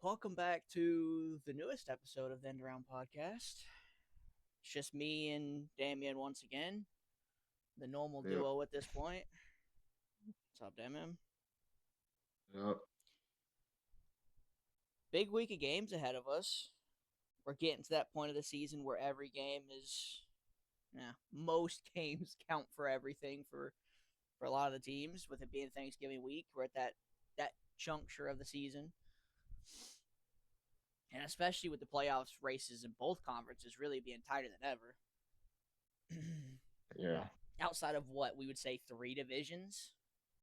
Welcome back to the newest episode of the End Around Podcast. It's just me and Damien once again, the normal Yep. duo at this point. What's up, Damien? Yep. Big week of games ahead of us. We're getting to that point of the season where every game is, most games count for everything for a lot of the teams. With it being Thanksgiving week, we're at that juncture of the season. And especially with the playoffs races in both conferences really being tighter than ever. Yeah. Outside of what we would say three divisions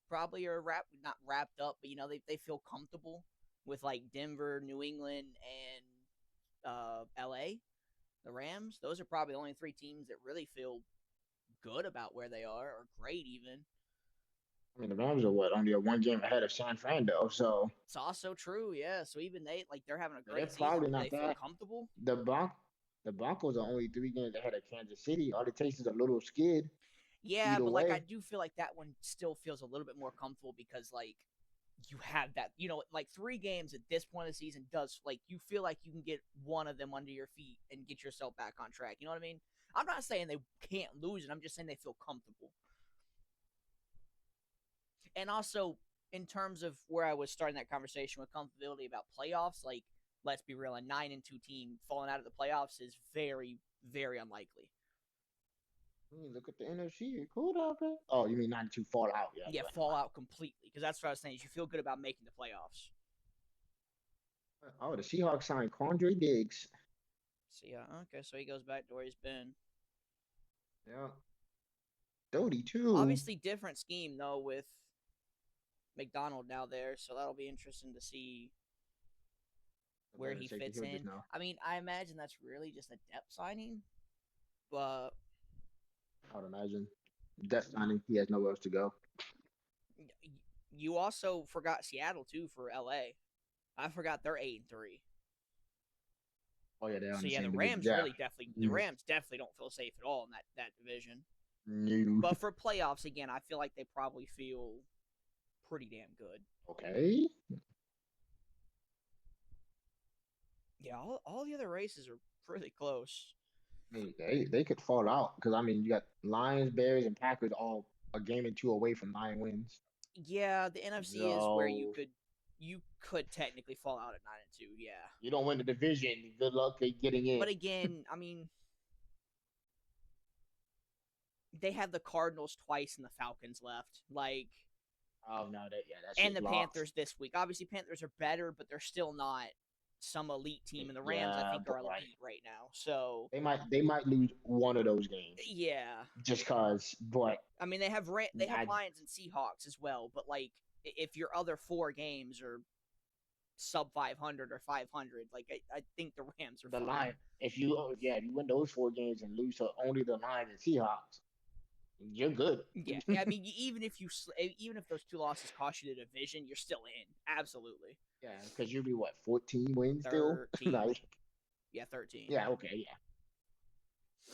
probably are not wrapped up, but they feel comfortable with like Denver, New England, and LA, the Rams. Those are probably the only three teams that really feel good about where they are or great even. I mean, the Rams are what only a one game ahead of San Fran though, so It's also true, yeah. So even they're having a they're great season. probably Do not they feel that. comfortable? The Bron the Broncos are only 3 games ahead of Kansas City. All it takes is a little skid Yeah, either but like I way. do feel like that one still feels a little bit more comfortable because like you have that, like three games at this point of the season does like you feel like you can get one of them under your feet and get yourself back on track. You know what I mean? I'm not saying they can't lose it. I'm just saying they feel comfortable. And also in terms of where I was starting that conversation with comfortability about playoffs, like let's be real, a 9-2 team falling out of the playoffs is very, very unlikely. Look at the NFC. Cool down, man. Oh, you mean 92 fall out? Yeah, Yeah, you're right. fall out completely because that's what I was saying. Is you feel good about making the playoffs. Oh, the Seahawks signed Quandre Diggs. So yeah, okay, so he goes back to where he's been. Yeah, 32. Obviously, different scheme though with McDonald now there, so that'll be interesting to see where Better he safety, fits he'll in. just know. I mean, I imagine that's really just a depth signing, but I would imagine. Death signing. He has nowhere else to go. you also forgot Seattle too for LA. I forgot they're 8-3. Oh yeah, they're on So the yeah, the same division. Rams Yeah. really definitely the Mm, Rams definitely don't feel safe at all in that division. New. But for playoffs again, I feel like they probably feel pretty damn good. Okay. Yeah, all the other races are pretty close. I mean, they could fall out because I mean you got Lions, Bears, and Packers all a game and two away from 9 wins. Yeah, the NFC is where So you could technically fall out at 9-2. Yeah, you don't win the division. Good luck at getting in. but again, I mean, they have the Cardinals twice and the Falcons left. Like, Oh no, that and shit's the locked. Panthers this week. Obviously, Panthers are better, but they're still not some elite team. And the Rams, I Yeah, think, but are right. elite right now. So They might lose one of those games yeah, just cause. But I mean, they have I Lions and Seahawks as well. But like, if your other four games are sub 500 or 500, like I think the Rams are the fine. line if you win those 4 games and lose to only the Lions and Seahawks, you're good. Yeah, I mean, even if those two losses cost you the division, you're still in. Absolutely, Yeah, because you'll be what 14 wins still. 13. Like Yeah, 13. yeah, okay, yeah.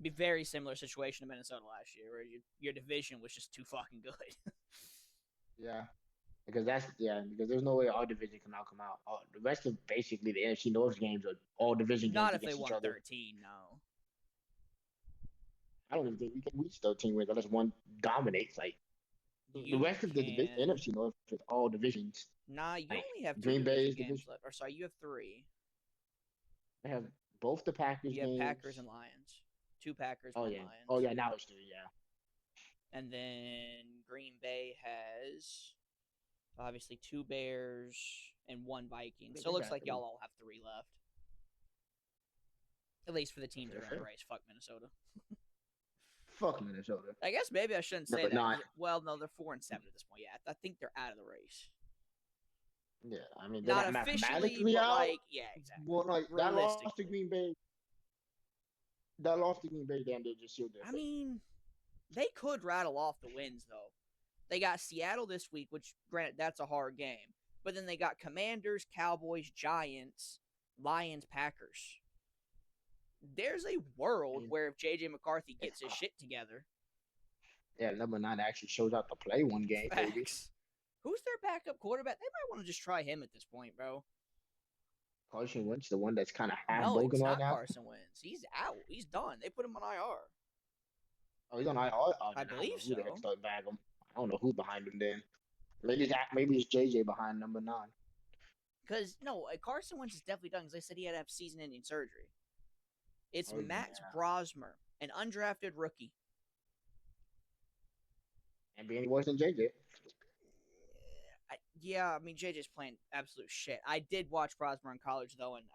Be very similar situation to Minnesota last year, where your division was just too fucking good. Yeah, because there's no way our division can now come out. The rest of basically the NFC North games are all division games Not if they against each won other. 13. No. I don't even think we can reach 13 wins unless one dominates. Like the You rest of the can. NFC North is all divisions. Nah, you Like only have two Green division Bay's games division, left. Or sorry, you have three. they have both the Packers You have games. Packers and Lions. Two Packers, Oh one yeah, oh Lions. yeah. Now it's 3. Yeah, And then Green Bay has obviously two Bears and one Viking. So it they looks got like y'all 3 all have three left. At least for the teams that for are in the sure. race. Fuck Minnesota. Fuck Minnesota. I guess maybe I shouldn't No, say but that. not. Well, no, they're 4-7 at this point. Yeah, I think they're out of the race. Yeah, I mean they're Not not officially, mathematically but out. like, yeah, exactly. But like that loss to Realistically, Green Bay, that loss to Green Bay, damn, they just sealed their I fate. mean, they could rattle off the wins though. They got Seattle this week, which granted that's a hard game, but then they got Commanders, Cowboys, Giants, Lions, Packers. There's a I world mean, where if JJ McCarthy it's gets his shit together, yeah, number 9 actually shows up to play one game, maybe. facts. Who's their backup quarterback? They might want to just try him at this point, bro. Carson Wentz, the one that's kind of half No, broken it's right not now. Carson Wentz. He's out. He's done. They put him on IR. Oh, he's on IR. Oh, I then I don't believe know who the heck so. started bag him. I don't know who's behind him then. Maybe it's JJ behind number 9. Because no, Carson Wentz is definitely done. Because they said he had to have season-ending surgery. It's Oh Max yeah, Brosmer, an undrafted rookie. and be any worse than JJ. Yeah, I mean JJ's playing absolute shit. I did watch Brosmer in college though, and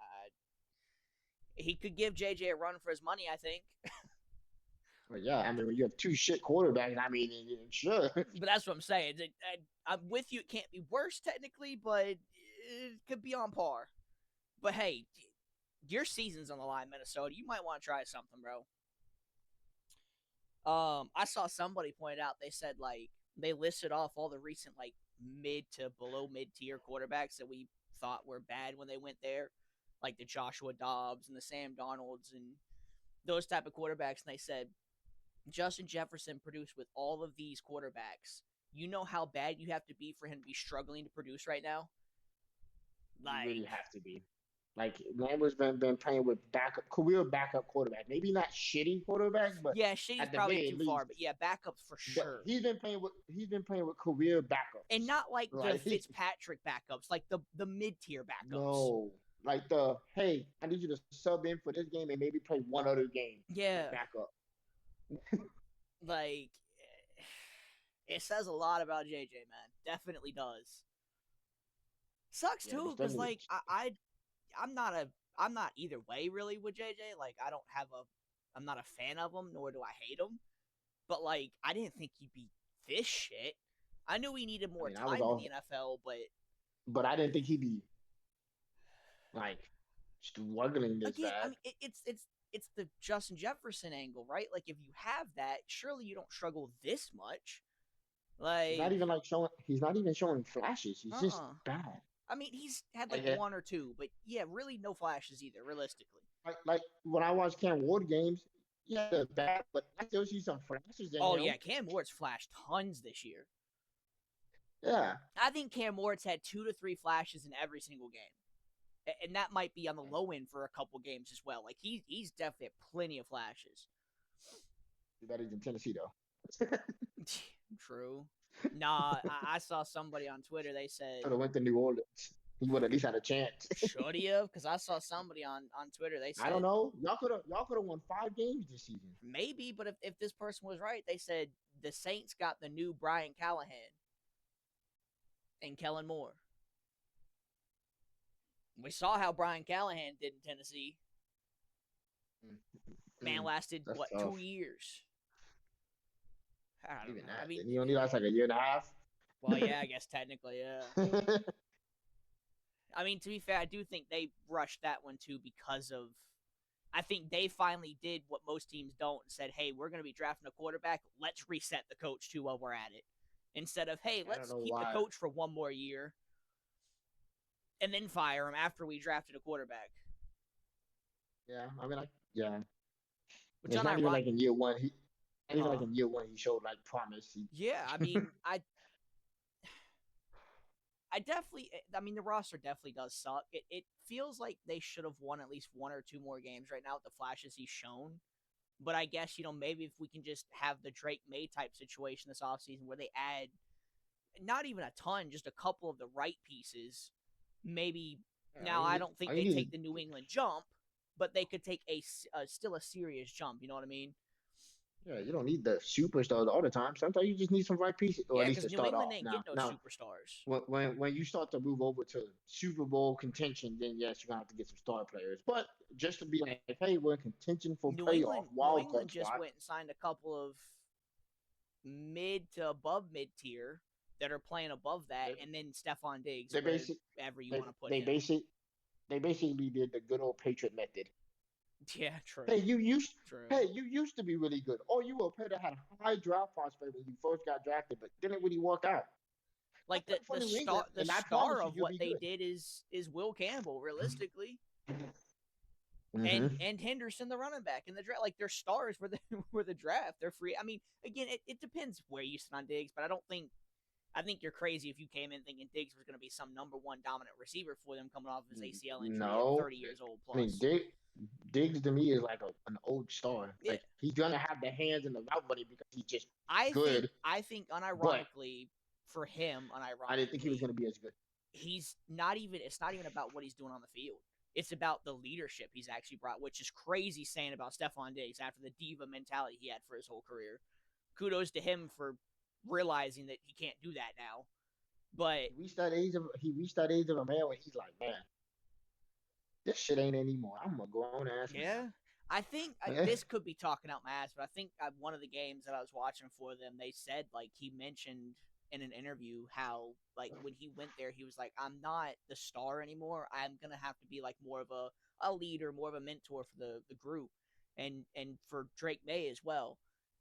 he could give JJ a run for his money. I think, But yeah, I mean, when you have two shit quarterbacks, I mean, sure. but that's what I'm saying. I'm with you. It can't be worse technically, but it could be on par. But hey, your season's on the line, Minnesota. You might want to try something, bro. I saw somebody point out. They said like they listed off all the recent like mid to below mid tier quarterbacks that we thought were bad when they went there, like the Joshua Dobbs and the Sam Darnolds and those type of quarterbacks. And they said Justin Jefferson produced with all of these quarterbacks. You know how bad you have to be for him to be struggling to produce right now. You really Like, have to be. Like Lambert's been playing with career backup quarterback. Maybe not shitty quarterbacks, but yeah, shitty's at the probably very too far, least, but yeah, backups for but sure. he's been playing with career And backups. not like the Like Fitzpatrick backups, like the mid tier backups. no, like hey, I need you to sub in for this game and maybe play one other game as Yeah, backup. like it says a lot about JJ, man. Definitely does. Sucks Yeah, too, because like I'm not a I'm not either way really with JJ. Like I don't have a I'm not a fan of him, nor do I hate him. But like I didn't think he'd be this shit. I knew he needed I more mean, I was time in the all, NFL, but but I didn't think he'd be like struggling this again, I bad. mean it's the Justin Jefferson angle, right? Like if you have that, surely you don't struggle this much. He's not Like, even like showing. He's not even showing flashes. He's just uh-uh. bad. I mean, he's had like Like, one or two, but yeah, really no flashes either, realistically. like when I watch Cam Ward games, yeah, they're bad, but I still see some flashes in Oh him. yeah, Cam Ward's flashed tons this year. Yeah, I think Cam Ward's had 2 to 3 flashes in every single game, and that might be on the low end for a couple games as well. Like he's definitely had plenty of flashes. too bad he's in Tennessee though. True. Nah, I saw somebody on Twitter. They said Should have went to New Orleans. He would at least had a chance. should he have? Because I saw somebody on Twitter. They I don't said know. Y'all could have won 5 games this season. maybe, but if this person was right, they said the Saints got the new Brian Callahan and Kellen Moore. We saw how Brian Callahan did in Tennessee. Man lasted That's what tough. 2 years? I don't Even know. that. I mean, He only lasts like a year and a half. well, yeah, I guess technically, yeah. I mean, to be fair, I do think they rushed that one too because of. I think they finally did what most teams don't and said, "Hey, we're going to be drafting a quarterback. Let's reset the coach too while we're at it." Instead of, "Hey, I don't let's know keep the why. coach for one more year and then fire him after we drafted a quarterback." Yeah, I mean, yeah. Which It's on not even ironic, like in year one. Not even like huh? in year one he showed like promise. Yeah, I mean, I definitely, I mean, the roster definitely does suck. It feels like they should have won at least 1 or 2 more games right now with the flashes he's shown. But I guess, maybe if we can just have the Drake May type situation this offseason where they add not even a ton, just a couple of the right pieces, maybe. Yeah, Now, I don't all think you they need is take the New England jump, but they could take still a serious jump. You know what I mean? yeah. You don't need the superstars all the time. Sometimes you just need some right pieces, or Yeah, at least because to New start England off. ain't Now, getting no now superstars. when you start to move over to Super Bowl contention, then yes, you're gonna have to get some star players. But just to be like, hey, we're in contention for playoff New wild England card just spot. went and signed a couple of mid to above mid tier that are playing above that, They, and then Stephon Diggs, they basic wherever you they want to put they him. basic they basically did the good old Patriot method. Yeah, Hey, true. True. you used to be really good. Or you were a player that had a high draft prospect when you first got drafted, but didn't really work out. Come Like play for the New England, the and I promise star you, of you'll what be they good. did is Will Campbell, realistically, Mm-hmm. and Henderson, the running back in the draft. Like they're stars for the for the draft. They're free. I mean, again, it depends where you sit on Diggs, but I don't think I think you're crazy if you came in thinking Diggs was going to be some number one dominant receiver for them coming off his ACL injury at No, 30 years old I mean plus. Diggs to me is like an old star. Yeah, Like he's gonna have the hands and the route money because he's just I think good. I think But unironically for him, I didn't think he was unironically, gonna be as good. he's not even. It's not even about what he's doing on the field. It's about the leadership he's actually brought, which is crazy saying about Stephon Diggs after the diva mentality he had for his whole career. Kudos to him for realizing that he can't do that now. But He reached that age of a man where he's like, man, this shit ain't anymore. I'm a grown ass yeah, I think man. this could be talking out my ass, but I think one of the games that I was watching for them, they said like he mentioned in an interview how like when he went there, he was like, "I'm not the star anymore. I'm gonna have to be like more of a leader, more of a mentor for the group, and for Drake May as well."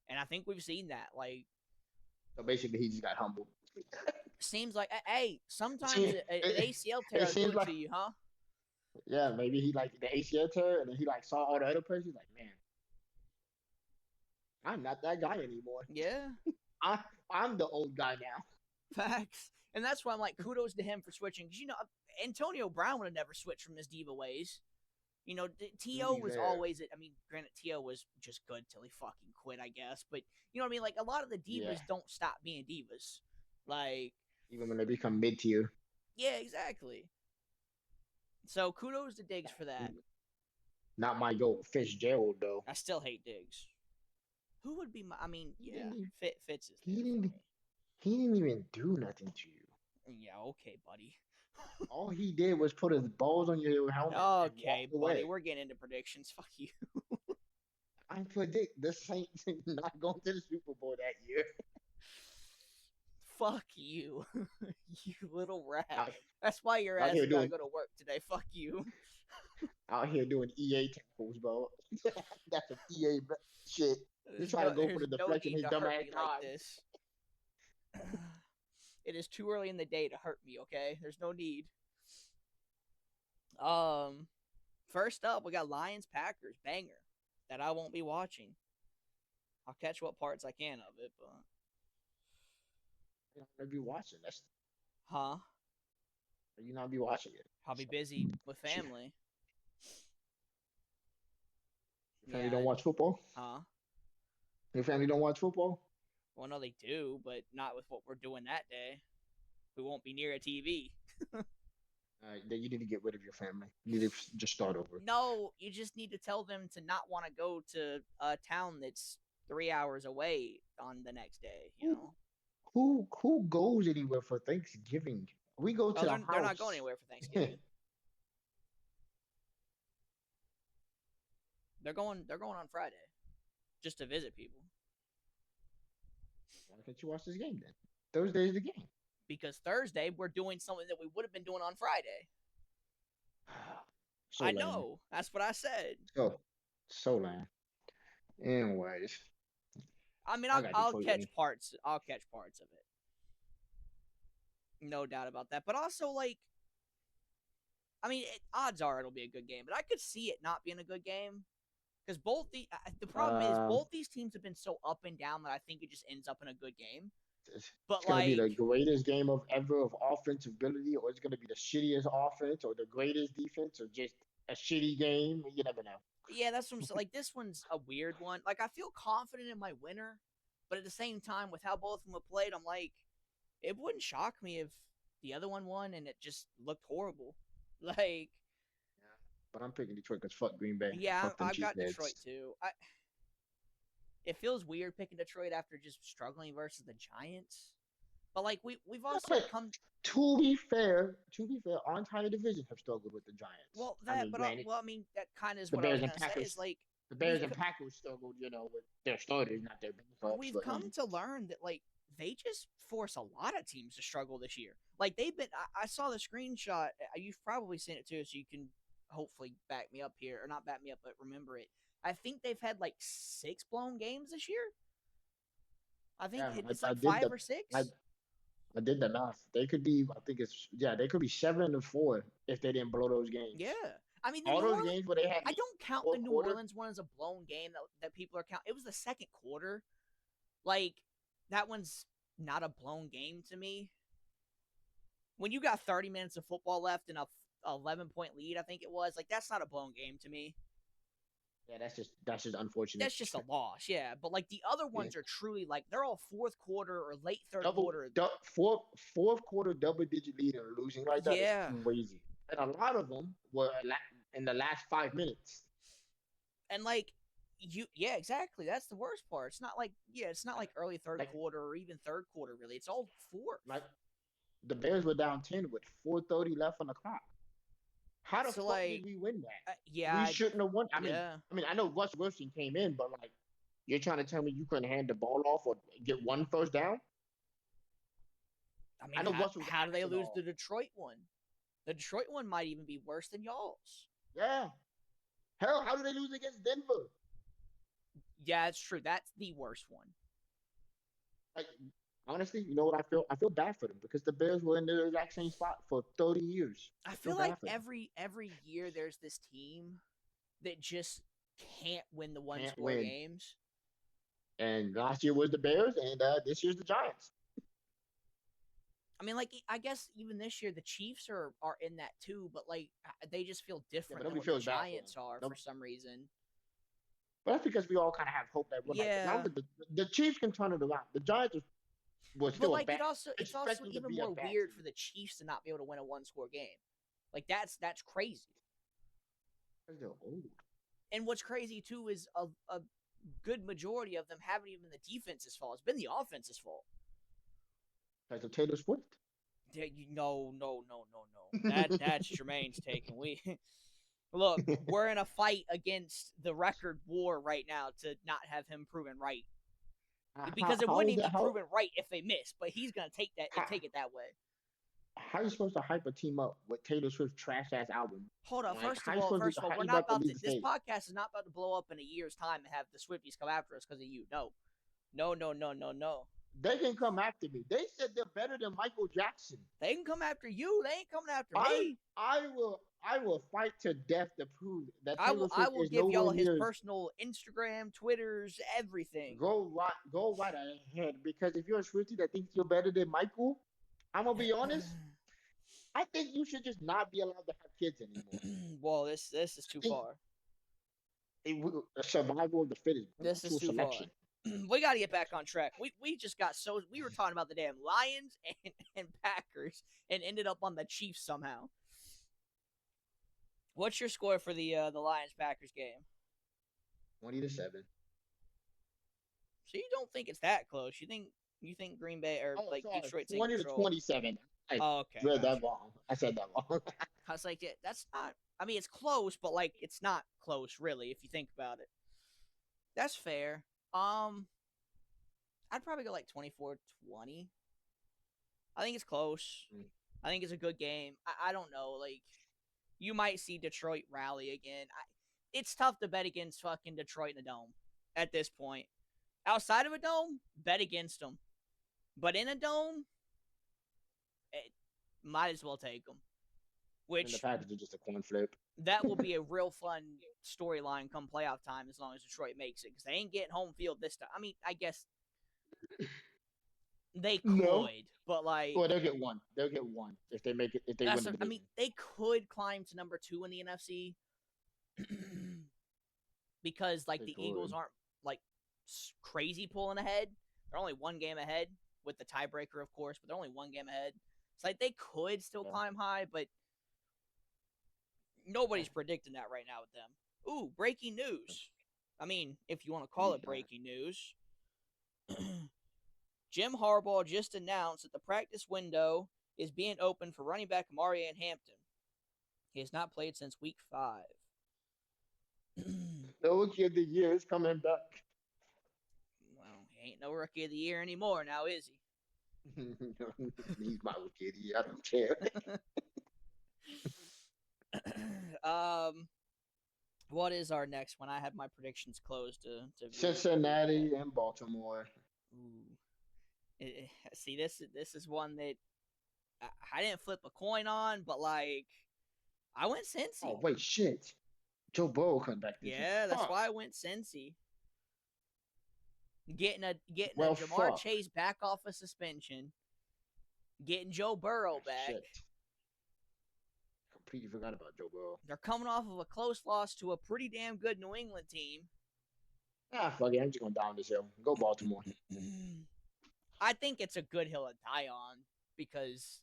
And I think we've seen that. Like, So basically, he just got humbled. seems like hey, sometimes it, an it, ACL tear it will do seems it like to you, huh? yeah, maybe he like the ACL tear, and then he like saw all the other players. He's like, man, I'm not that guy anymore. Yeah. I I'm the old guy now. Facts. And that's why I'm like, kudos to him for switching. Because, Antonio Brown would have never switched from his diva ways. To T.O. be was fair, always, I mean, granted, T.O. was just good till he fucking quit, I guess. But, you know what I mean? Like, a lot of the yeah, divas don't stop being divas. Like, even when they become mid tier. yeah, exactly. So, kudos to Diggs for that. Not my goat, Fitzgerald though. I still hate Diggs. Who would be my, I mean, He yeah, didn't. Fitz is He there for didn't. me. He didn't even do nothing to you. Yeah, okay, buddy. All he did was put his balls on your helmet and walk Okay, buddy, away. we're getting into predictions. Fuck you. I predict the Saints not going to the Super Bowl that year. Fuck you, you little rat. Out, That's why your out ass here gotta doing go to work today. Fuck you. out here doing EA tackles, bro. That's some EA shit. He trying to go for There's the no deflection. need His to dumb hurt ass me like died. this. It is too early in the day to hurt me. Okay, there's no need. First up, we got Lions Packers banger that I won't be watching. I'll catch what parts I can of it, but You not gonna be watching. That's huh? you not be watching it. I'll be busy with family. Your family Yeah. don't watch football. Huh? Your family don't watch football. Well, no, they do, but not with what we're doing that day. We won't be near a TV. Then you need to get rid of your family. You need to just start over. No, you just need to tell them to not want to go to a town that's 3 hours away on the next day. Who goes anywhere for Thanksgiving? We go to Oh, the they're not house. going anywhere for Thanksgiving. They're going on Friday, just to visit people. Why can't you watch this game then? Thursday's the game. Because Thursday we're doing something that we would have been doing on Friday. So I lame. know. That's what I said. So lame. Anyways, I mean, I got I'll Detroit catch winning. parts. I'll catch parts of it. No doubt about that. But also, like, I mean, odds are it'll be a good game, but I could see it not being a good game because the problem is both these teams have been so up and down that I think it just ends up in a good game. But it's gonna like, be the greatest game of ever of offensive ability, or it's gonna be the shittiest offense, or the greatest defense, or just a shitty game. You never know. yeah, that's what I'm saying. Like, this one's a weird one. Like, I feel confident in my winner, but at the same time, with how both of them have played, I'm like, it wouldn't shock me if the other one won and it just looked horrible. Like, But I'm picking Detroit because fuck Green Bay. yeah, Fuck them I've got cheeseheads. Detroit too. It feels weird picking Detroit after just struggling versus the Giants. But like we've also But come. to be fair, our entire division have struggled with the Giants. Well, I that, mean, but granted, I mean that kind of is the what I was Bears and gonna say. Packers, Is like the Bears we've and Packers struggled, with their starters, not their backups. we've but, come to learn that like they just force a lot of teams to struggle this year. Like they've been. I saw the screenshot. You've probably seen it too, so you can hopefully back me up here, or not back me up, but remember it. I think they've had like 6 blown games this year. I think yeah, it's I like did 5 or 6. I did the math. They could be. I think they could be 7-4 if they didn't blow those games. Yeah. I mean, All those games where they had. I don't count the fourth New quarter. Orleans one as a blown game that people are counting. It was the second quarter. Like, that one's not a blown game to me. When you got 30 minutes of football left and a 11-point lead, I think it was, like, that's not a blown game to me. Yeah, that's just unfortunate. That's just a loss, yeah. But like the other ones are truly like they're all fourth quarter or late third quarter. Fourth quarter double-digit lead and losing like that is Yeah. crazy. And a lot of them were in the last 5 minutes. And like yeah, exactly. That's the worst part. It's not like it's not like early third quarter or even third quarter really. It's all fourth. Like the Bears were down 10 with 4:30 left on the clock. How the fuck did we win that? Yeah, we shouldn't have won. I mean, I know Russ Wilson came in, but like, you're trying to tell me you couldn't hand the ball off or get one first down? I mean, how do they lose the Detroit one? The Detroit one might even be worse than y'all's. Yeah. Hell, how did they lose against Denver? Yeah, it's true. That's the worst one. Like, honestly, you know what I feel? I feel bad for them because the Bears were in the exact same spot for 30 years. I feel like every year there's this team that just can't win the one-score games. And last year was the Bears, and this year's the Giants. I mean, like, I guess even this year the Chiefs are in that too, but like they just feel different than what the Giants are for some reason. But that's because we all kind of have hope that the Chiefs can turn it around. The Giants was still but like it's also even more weird for the Chiefs to not be able to win a one-score game. Like that's crazy. Because they're old. And what's crazy too is a good majority of them haven't even been the defense's fault. It's been the offense's fault. Because of Taylor Swift. No. That's Jermaine's take. And look, we're in a fight against the record war right now to not have him proven right. Because it wouldn't even be proven right if they miss, but he's gonna take it that way. How are you supposed to hype a team up with Taylor Swift's trash ass album? Hold on, first of all, we're not about to. This podcast is not about to blow up in a year's time and have the Swifties come after us because of you. No. They can come after me. They said they're better than Michael Jackson. They can come after you. They ain't coming after me. I will fight to death to prove that Taylor Swift I will give y'all his personal Instagram, Twitters, everything. Go right ahead. Because if you're a Swiftie that thinks you're better than Michael, I'm gonna be honest. I think you should just not be allowed to have kids anymore. Well, this is too far. Survival of the fittest. This is too far. We got to get back on track. We just got we were talking about the damn Lions and Packers and ended up on the Chiefs somehow. What's your score for the Lions Packers game? 20-7. So you don't think it's that close? You think Green Bay or Detroit's 20-27? Okay. Read that wrong. I said that wrong. I was like, that's not. I mean, it's close, but like it's not close really if you think about it. That's fair. I'd probably go like 24-20. I think it's close. I think it's a good game. I don't know. Like, you might see Detroit rally again. It's tough to bet against fucking Detroit in a dome at this point. Outside of a dome, bet against them. But in a dome, might as well take them. Which and the Packers are just a coin flip. That will be a real fun storyline come playoff time as long as Detroit makes it because they ain't getting home field this time. I mean, I guess they could, but like, well, they'll get one. They'll get one if they make it. If they win the division. I mean, they could climb to number 2 in the NFC because like the Eagles aren't like crazy pulling ahead. They're only one game ahead with the tiebreaker, of course, but they're only one game ahead. It's like they could still climb high, but nobody's predicting that right now with them. Ooh, breaking news. I mean, if you want to call it breaking news. Jim Harbaugh just announced that the practice window is being open for running back Mario Hampton. He has not played since week 5. The Rookie of the Year is coming back. Well, he ain't no Rookie of the Year anymore now, is he? He's my Rookie of the Year. I don't care. What is our next one? I had my predictions closed to Cincinnati and Baltimore. Ooh. See, this is one that I didn't flip a coin on, but like I went Cincy. Oh wait, shit! Joe Burrow coming back. Yeah, that's why I went Cincy. Getting a Well, Jamar fuck. Chase back off a suspension, getting Joe Burrow back. Shit. Completely forgot about Joe Burrow. They're coming off of a close loss to a pretty damn good New England team. Ah, fuck it. I'm just gonna down this hill. Go Baltimore. I think it's a good hill to die on because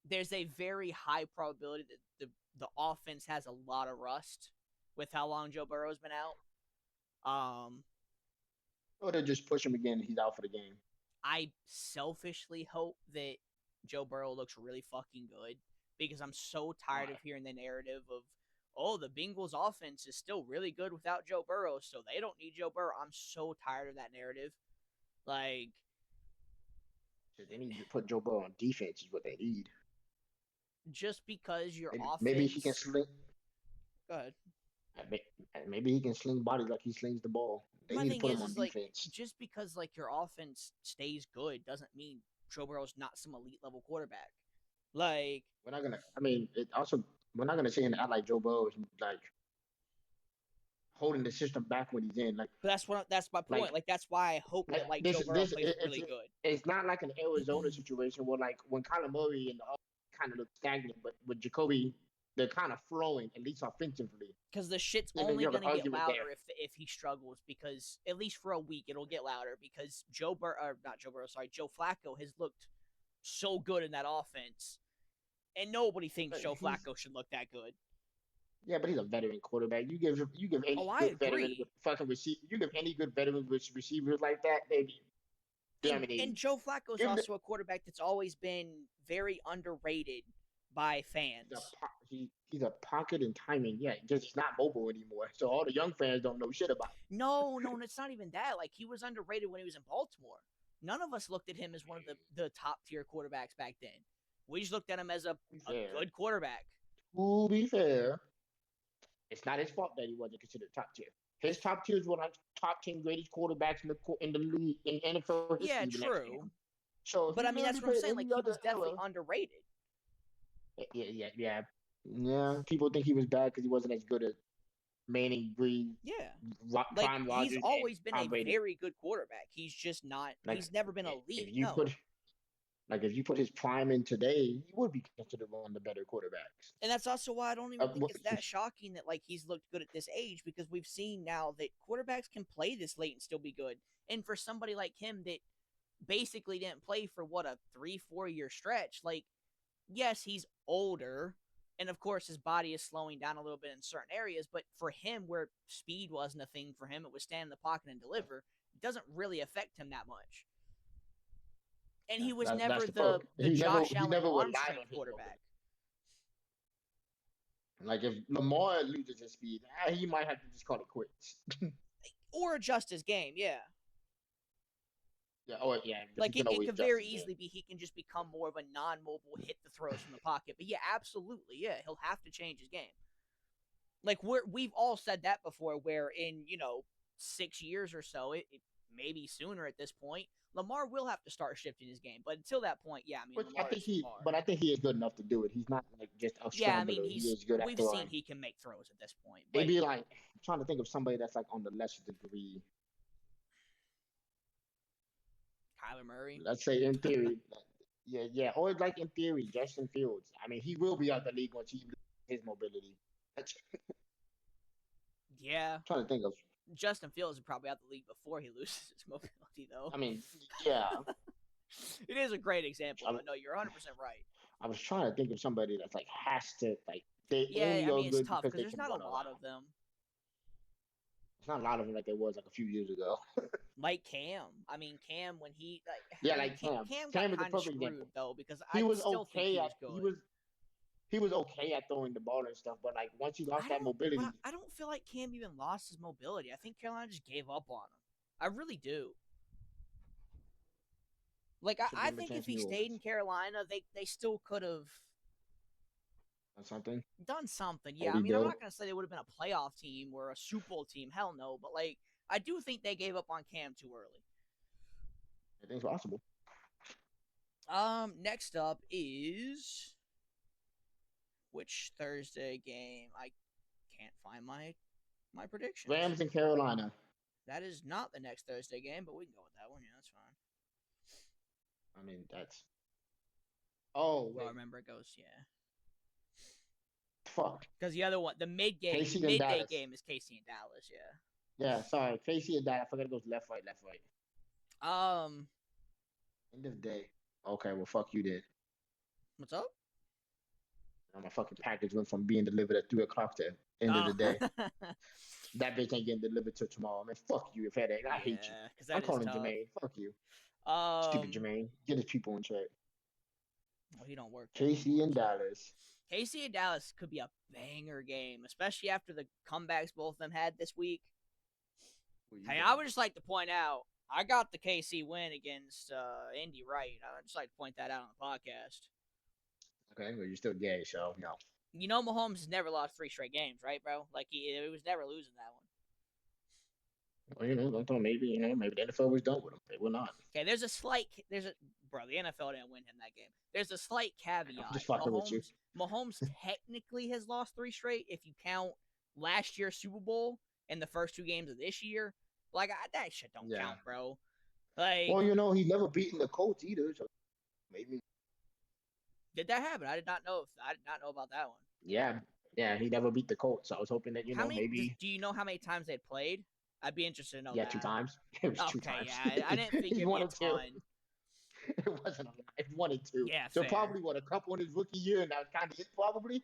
there's a very high probability that the offense has a lot of rust with how long Joe Burrow's been out. Or they just push him again. He's out for the game. I selfishly hope that Joe Burrow looks really fucking good because I'm so tired Why? of hearing the narrative of, oh, the Bengals offense is still really good without Joe Burrow, so they don't need Joe Burrow. I'm so tired of that narrative. Like, So they need to put Joe Burrow on defense. Is what they need. just because your Maybe he can offense. sling. Go ahead. Maybe he can sling bodies like he slings the ball. They My need to thing put him on is like, defense. just because like your offense stays good doesn't mean Joe Burrow's not some elite level quarterback. Like, We're not gonna. I mean, it also we're not gonna say and act like Joe Burrow is like holding the system back when he's in. that's my point. Like, that's why I hope that like Joe Burrow plays really good. It's not like an Arizona situation where like when Kyler Murray and the other kind of look stagnant, but with Jacoby, they're kind of flowing at least offensively. Because the shit's And then only you have going an to get argument louder there. if he struggles. Because at least for a week, it'll get louder. Because Joe Flacco has looked so good in that offense, and nobody thinks But Joe Flacco should look that good. Yeah, but he's a veteran quarterback. You give any Oh, I good veteran agree. with fucking receive. You give any good veteran with receivers like that, they be dominating. And Joe Flacco's Give also a quarterback that's always been very underrated by fans. He's a pocket and timing. Yeah, just he's not mobile anymore. So all the young fans don't know shit about him. No, it's not even that. Like, he was underrated when he was in Baltimore. None of us looked at him as one of the top tier quarterbacks back then. We just looked at him as a good quarterback. To be fair, it's not his fault that he wasn't considered top tier. His top tier is one of the top 10 greatest quarterbacks in the league in NFL history. Yeah, true. So, but I mean, that's what I'm saying. Like, he was definitely underrated. Yeah. People think he was bad because he wasn't as good as Manning, Breeze. Yeah, Prime Rodgers. He's always been a Brady. very good quarterback. He's just not. Like, he's never been elite. If you put his prime in today, he would be considered one of the better quarterbacks. And that's also why I don't even think it's that shocking that like he's looked good at this age, because we've seen now that quarterbacks can play this late and still be good. And for somebody like him that basically didn't play for what, a 3-4 year stretch, like, yes, he's older, and of course his body is slowing down a little bit in certain areas, but for him, where speed wasn't a thing for him, it was stand in the pocket and deliver, it doesn't really affect him that much. And he was never the Josh Allen arm strength quarterback. Like, if Lamar loses his speed, he might have to just call it quits. Or adjust his game, yeah. Yeah, like, it could very easily be he can just become more of a non-mobile, hit the throws from the pocket. But yeah, absolutely, yeah, he'll have to change his game. Like, we've all said that before, where in 6 years or so, it maybe sooner at this point, Lamar will have to start shifting his game. But until that point, yeah, I mean, I think he is good enough to do it. He's not like just a yeah, I mean, he is good. We've seen he can make throws at this point. But maybe like, I'm trying to think of somebody that's like on the lesser degree. Kyler Murray. Let's say in theory, yeah, or like in theory, Justin Fields. I mean, he will be out the league once he loses his mobility. Yeah. I'm trying to think of. Justin Fields is probably out the league before he loses his mobility, though. I mean, yeah. It is a great example. But no, you're 100% right. I was trying to think of somebody that's like has to like. It's tough because there's not a lot of them. It's not a lot of them like there was like a few years ago. Like Cam. I mean, Cam, when he Cam. Cam is got a perfect screwed example. though, because he was still okay think he was okay at throwing the ball and stuff, but like once he lost that mobility, I don't feel like Cam even lost his mobility. I think Carolina just gave up on him. I really do. Like, I think if he stayed in Carolina, they still could have done something. Yeah, I mean, I'm not gonna say they would have been a playoff team or a Super Bowl team. Hell no. But like, I do think they gave up on Cam too early. I think it's possible. Next up is which Thursday game? I can't find my prediction. Rams in Carolina. That is not the next Thursday game, but we can go with that one. Yeah, that's fine. I mean, that's. Oh Well, I wait, remember it goes, yeah. fuck. Because the other one, the KC and midday Dallas. game is KC and Dallas. Yeah. Yeah, sorry, KC and Dallas. I forgot it goes left, right, left, right. Um, End of the day. Okay, well, fuck you then. what's up? My fucking package went from being delivered at 3 o'clock to end of Oh, the day. That bitch ain't getting delivered till tomorrow. Man, fuck you, FedEx. I hate you. yeah, because I'm that is calling tough. Jermaine. Fuck you. Stupid Jermaine. Get his people in check. Well, he don't work there KC anymore, and so. Dallas. KC and Dallas could be a banger game, especially after the comebacks both of them had this week. Hey, I would just like to point out, I got the KC win against Indy Wright. I would just like to point that out on the podcast. Okay, well, you're still gay, so no. You know Mahomes has never lost 3 straight games, right, bro? Like, he was never losing that one. Well, maybe the NFL was done with him. They were not. Okay, the NFL didn't win him that game. There's a slight caveat. I'm just fucking with you. Mahomes technically has lost 3 straight if you count last year's Super Bowl and the first 2 games of this year. Like, that shit don't count, bro. Like, well, he's never beaten the Colts either, so maybe. Did that happen? I did not know about that one. Yeah, he never beat the Colts. So I was hoping that maybe. Do you know how many times they'd played? I'd be interested to know. Yeah, that. 2 times. It was 2 times. Yeah, I didn't think it'd be a ton. It wasn't a lot. It wanted to. Yeah, so fair. Probably a couple in his rookie year, and that was kind of it. Probably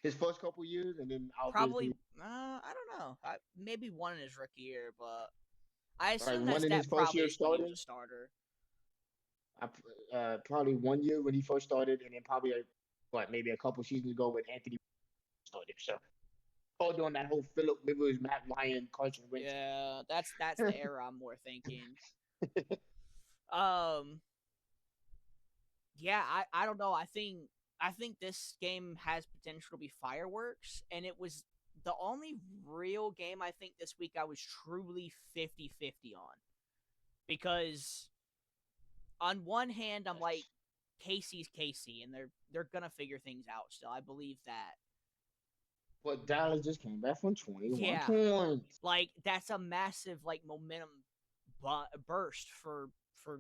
his first couple years, and then probably. I don't know. Maybe one in his rookie year, but I assume that's his first year starting. Starter. Probably 1 year when he first started, and then probably maybe a couple seasons ago when Anthony started. So, during that whole Philip Rivers, Matt Ryan, Carson Wentz. Yeah, that's the era I'm more thinking. Yeah, I don't know. I think this game has potential to be fireworks, and it was the only real game I think this week I was truly 50-50 on. Because on one hand, I'm like, KC's KC, and they're gonna figure things out still. I believe that. But Dallas just came back from 21 points. Like, that's a massive momentum burst for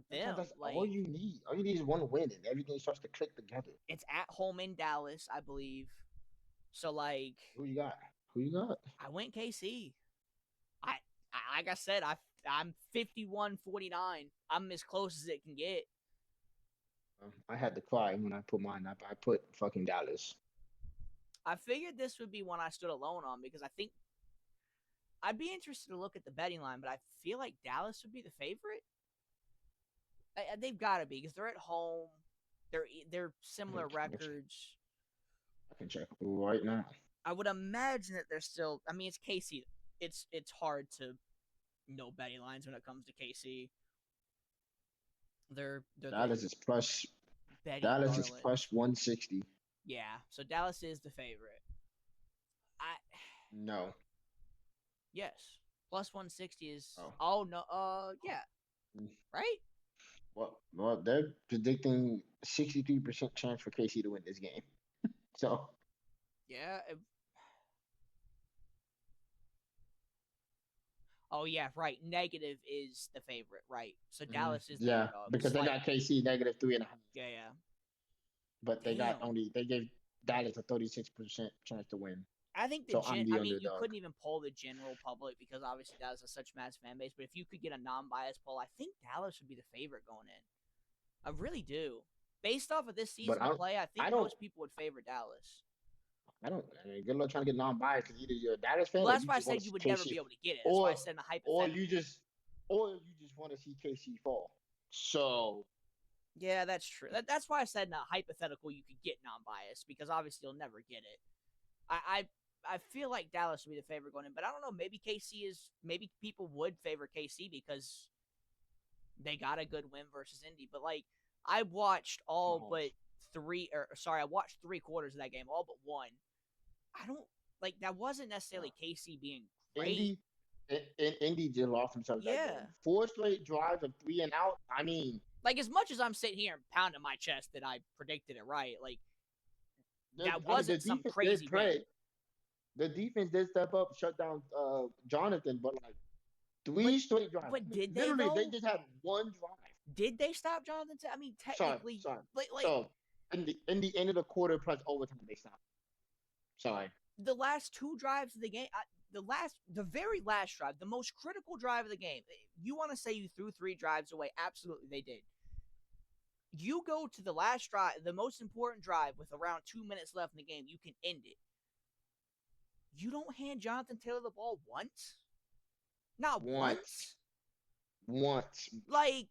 them. That's like, all you need. All you need is one win, and everything starts to click together. It's at home in Dallas, I believe. So, like, who you got? I went KC. I like I said, I'm 51-49. I'm as close as it can get. I had to cry when I put mine up. I put fucking Dallas. I figured this would be one I stood alone on because I think I'd be interested to look at the betting line, but I feel like Dallas would be the favorite. They've got to be because they're at home. They're similar records. I can check right now. I would imagine that they're still. I mean, it's KC. It's hard to know betting lines when it comes to KC. Dallas is plus. Dallas is plus 160. Yeah, so Dallas is the favorite. No. Yes, plus 160 is. Oh no. Yeah. Right. Well, they're predicting 63% chance for KC to win this game. So. Yeah. Oh yeah, right. Negative is the favorite, right? So Dallas is the underdog. Because they got KC -3.5. Yeah. But they gave Dallas a 36% chance to win. I think you couldn't even poll the general public because obviously Dallas has such a massive fan base. But if you could get a non-biased poll, I think Dallas would be the favorite going in. I really do. Based off of this season of play, I think most people would favor Dallas. Good luck trying to get non-biased because either you're a Dallas fan. Well, that's why I said you would never be able to get it. That's why I said in the hypothetical. Or you just want to see KC fall. So. Yeah, that's true. That's why I said in a hypothetical you could get non-biased because obviously you'll never get it. I feel like Dallas would be the favorite going in, but I don't know. Maybe maybe people would favor KC because they got a good win versus Indy. But I watched I watched 3 quarters of that game, all but one. That wasn't necessarily KC being great. Indy just lost themselves. Yeah. 4 straight drives of 3 and out. I mean, as much as I'm sitting here and pounding my chest that I predicted it right, that wasn't some crazy play. The defense did step up, shut down Jonathan, but Three straight drives. But did they Literally, they though? just had one drive. Did they stop Jonathan Taylor? I mean, Sorry, technically, sorry. like So in the end of the quarter plus overtime, they stopped. Sorry. the last two drives of the game, the very last drive, the most critical drive of the game. You want to say you threw three drives away? Absolutely, they did. You go to the last drive, the most important drive, with around 2 minutes left in the game. You can end it. You don't hand Jonathan Taylor the ball once? Not Once. once? Once. Like,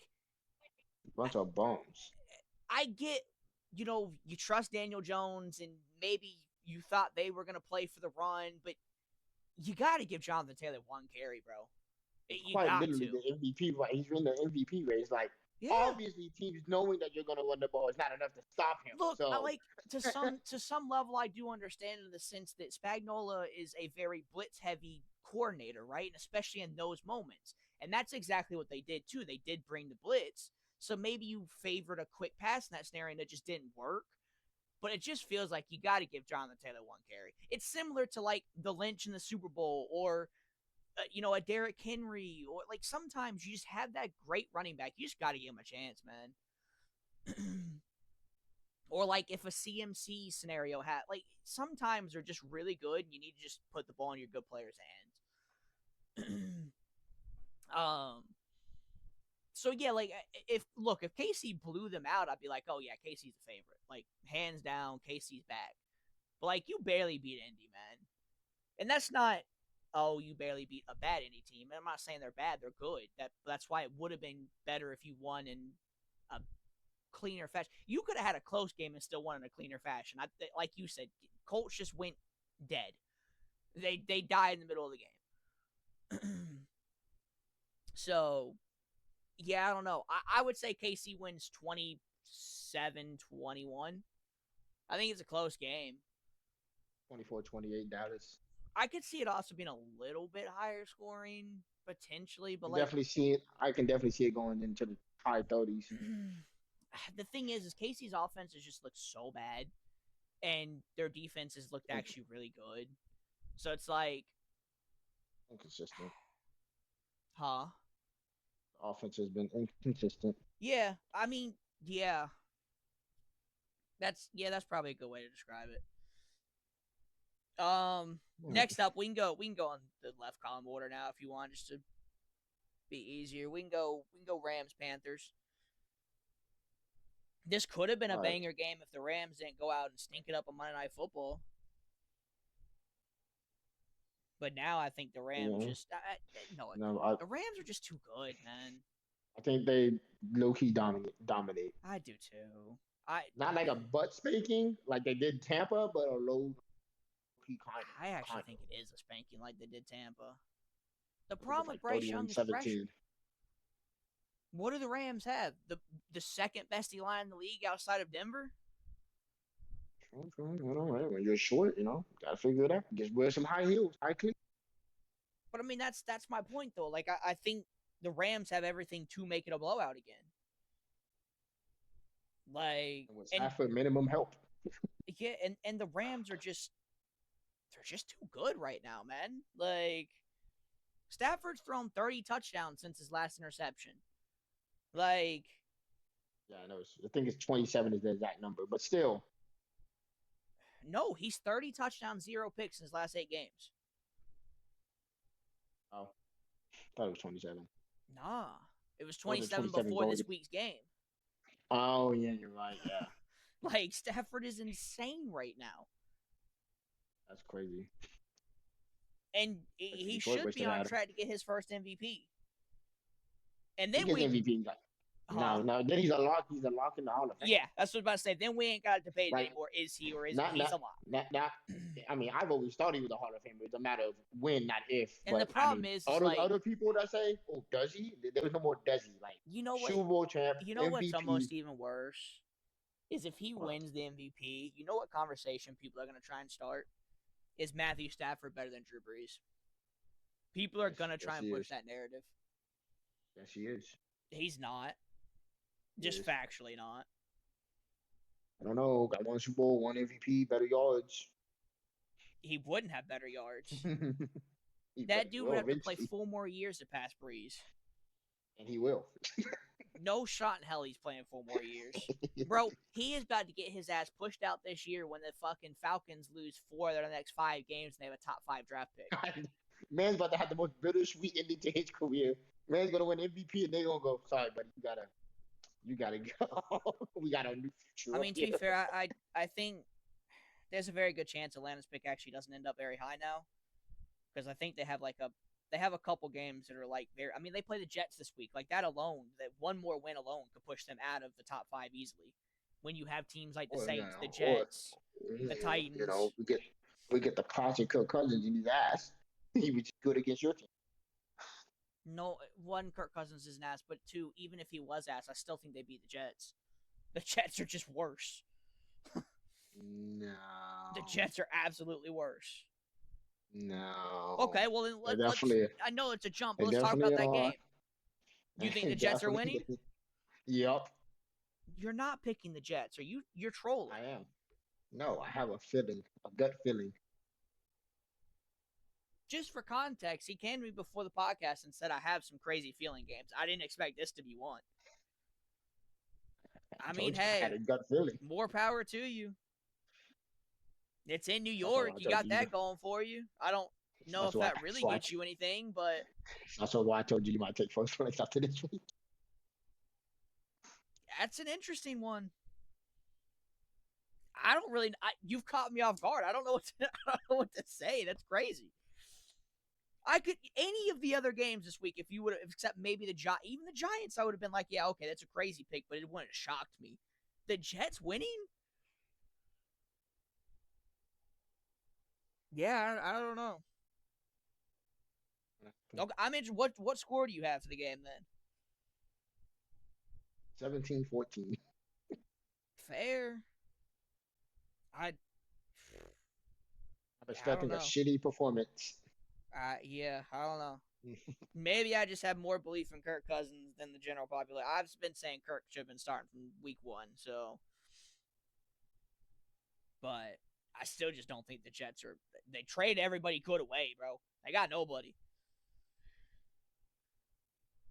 Bunch of bums. I get, you trust Daniel Jones, and maybe you thought they were going to play for the run, but you got to give Jonathan Taylor one carry, bro. You Quite got literally to. the MVP. Right? He's in the MVP race. Like, Yeah. obviously, teams knowing that you're going to run the ball is not enough to stop him. Look, so. I like to some level, I do understand in the sense that Spagnuolo is a very blitz heavy coordinator, right? And especially in those moments. And that's exactly what they did too. They did bring the blitz. So maybe you favored a quick pass in that scenario and it just didn't work. But it just feels like you got to give Jonathan Taylor one carry. It's similar to like the Lynch in the Super Bowl, or a Derrick Henry, or like sometimes you just have that great running back. You just got to give him a chance, man. Or like if a CMC scenario had, like, sometimes they're just really good and you need to just put the ball in your good player's hands. So yeah, like if KC blew them out, I'd be like, oh yeah, KC's the favorite. Like, hands down, KC's back. But like, you barely beat Indy, man. And that's not, oh, you barely beat a bad Indy team. And I'm not saying they're bad, they're good. That's why it would have been better if you won in a cleaner fashion. You could have had a close game and still won in a cleaner fashion. Like you said, Colts just went dead. They died in the middle of the game. So, yeah, I don't know. I would say KC wins 27-21. I think it's a close game. 24-28 Dallas. I could see it also being a little bit higher scoring, potentially, but definitely see it. I can definitely see it going into the high 30s. The thing is KC's offenses just look so bad, and their defenses looked actually really good. So it's like inconsistent. Huh? Offense has been inconsistent. Yeah, I mean, yeah. That's probably a good way to describe it. Next up, we can go on the left column order now if you want, just to be easier. We can go Rams Panthers. This could have been a banger game if the Rams didn't go out and stink it up on Monday Night Football. But now I think the Rams the Rams are just too good, man. I think they low-key dominate. I do too. Not like a butt spanking like they did Tampa, but a low-key kind of. I actually think it is a spanking like they did Tampa. The problem with Bryce Young is pressure. What do the Rams have? The second best line in the league outside of Denver? All right. When you're short, gotta figure it out. Just wear some high heels, high cleats. But I mean, that's my point though. Like, I think the Rams have everything to make it a blowout again. Like, with Stafford minimum help. Yeah, and the Rams are just too good right now, man. Like, Stafford's thrown 30 touchdowns since his last interception. Like, yeah, I know. I think it's 27 is the exact number, but still. No, he's 30 touchdowns, 0 picks in his last 8 games. Oh, I thought it was 27. Nah, it was 27 before this week's game. Oh, yeah, you're right, yeah. Like, Stafford is insane right now. That's crazy. And he should be on track to get his first MVP. And then MVP. No. Then he's a lock. He's a lock in the Hall of Fame. Yeah, that's what I was about to say. Then we ain't got to debate it anymore. Is he or isn't he? He's a lock. I mean, I've always thought he was a Hall of Famer. It's a matter of when, not if. And the problem is, all those other people that say, "Oh, does he?" There was no more does he. Like, you know what? Super Bowl champ. You know MVP. What's almost even worse is if he wins the MVP. You know what conversation people are going to try and start? Is Matthew Stafford better than Drew Brees? People are going to try and push that narrative. Yes, he is. He's not. Just factually not. I don't know. Got one Super Bowl, one MVP, better yards. He wouldn't have better yards. That He dude would will have to play eventually, 4 more years to pass Breeze. and he will. No shot in hell he's playing 4 more years. Bro, he is about to get his ass pushed out this year when the fucking Falcons lose 4 of their next 5 games and they have a top 5 draft pick. Man's about to have the most bittersweet ending to his career. Man's gonna win MVP, and they gonna go, sorry, buddy, you gotta go. We got a new future I up mean, to here. be fair, I think there's a very good chance Atlanta's pick actually doesn't end up very high now because I think they have a couple games that are like very. I mean, they play the Jets this week. Like that alone, that one more win alone could push them out of the top 5 easily. When you have teams like the Or, Saints, the or Jets, the you know, Titans. we get the classic Kirk Cousins in his ass. He was good against your team. No, one, Kirk Cousins is an ass, but two, even if he was ass, I still think they beat the Jets. The Jets are just worse. No. The Jets are absolutely worse. No. Okay, well then let's. I know it's a jump, but let's talk about that game. You think the Jets are winning? Yep. You're not picking the Jets. You're trolling. I am. No, I have a feeling, a gut feeling. Just for context, he came to me before the podcast and said I have some crazy feeling games. I didn't expect this to be one. I mean, hey, I had a gut feeling. more power to you. It's in New York. You got that going for you. I don't know if that really gets you anything, but that's why I told you you might take first place after this week. That's an interesting one. I don't really. You've caught me off guard. I don't know what to say. That's crazy. I could any of the other games this week if you would have, except maybe even the Giants. I would have been like, yeah, okay, that's a crazy pick, but it wouldn't have shocked me. The Jets winning. Yeah, I don't know. Okay, I'm interested. What score do you have for the game then? 17-14. Fair. I'm expecting a shitty performance. Yeah, I don't know. Maybe I just have more belief in Kirk Cousins than the general population. I've been saying Kirk should have been starting from week 1, so. But I still just don't think the Jets are. They trade everybody good away, bro. They got nobody.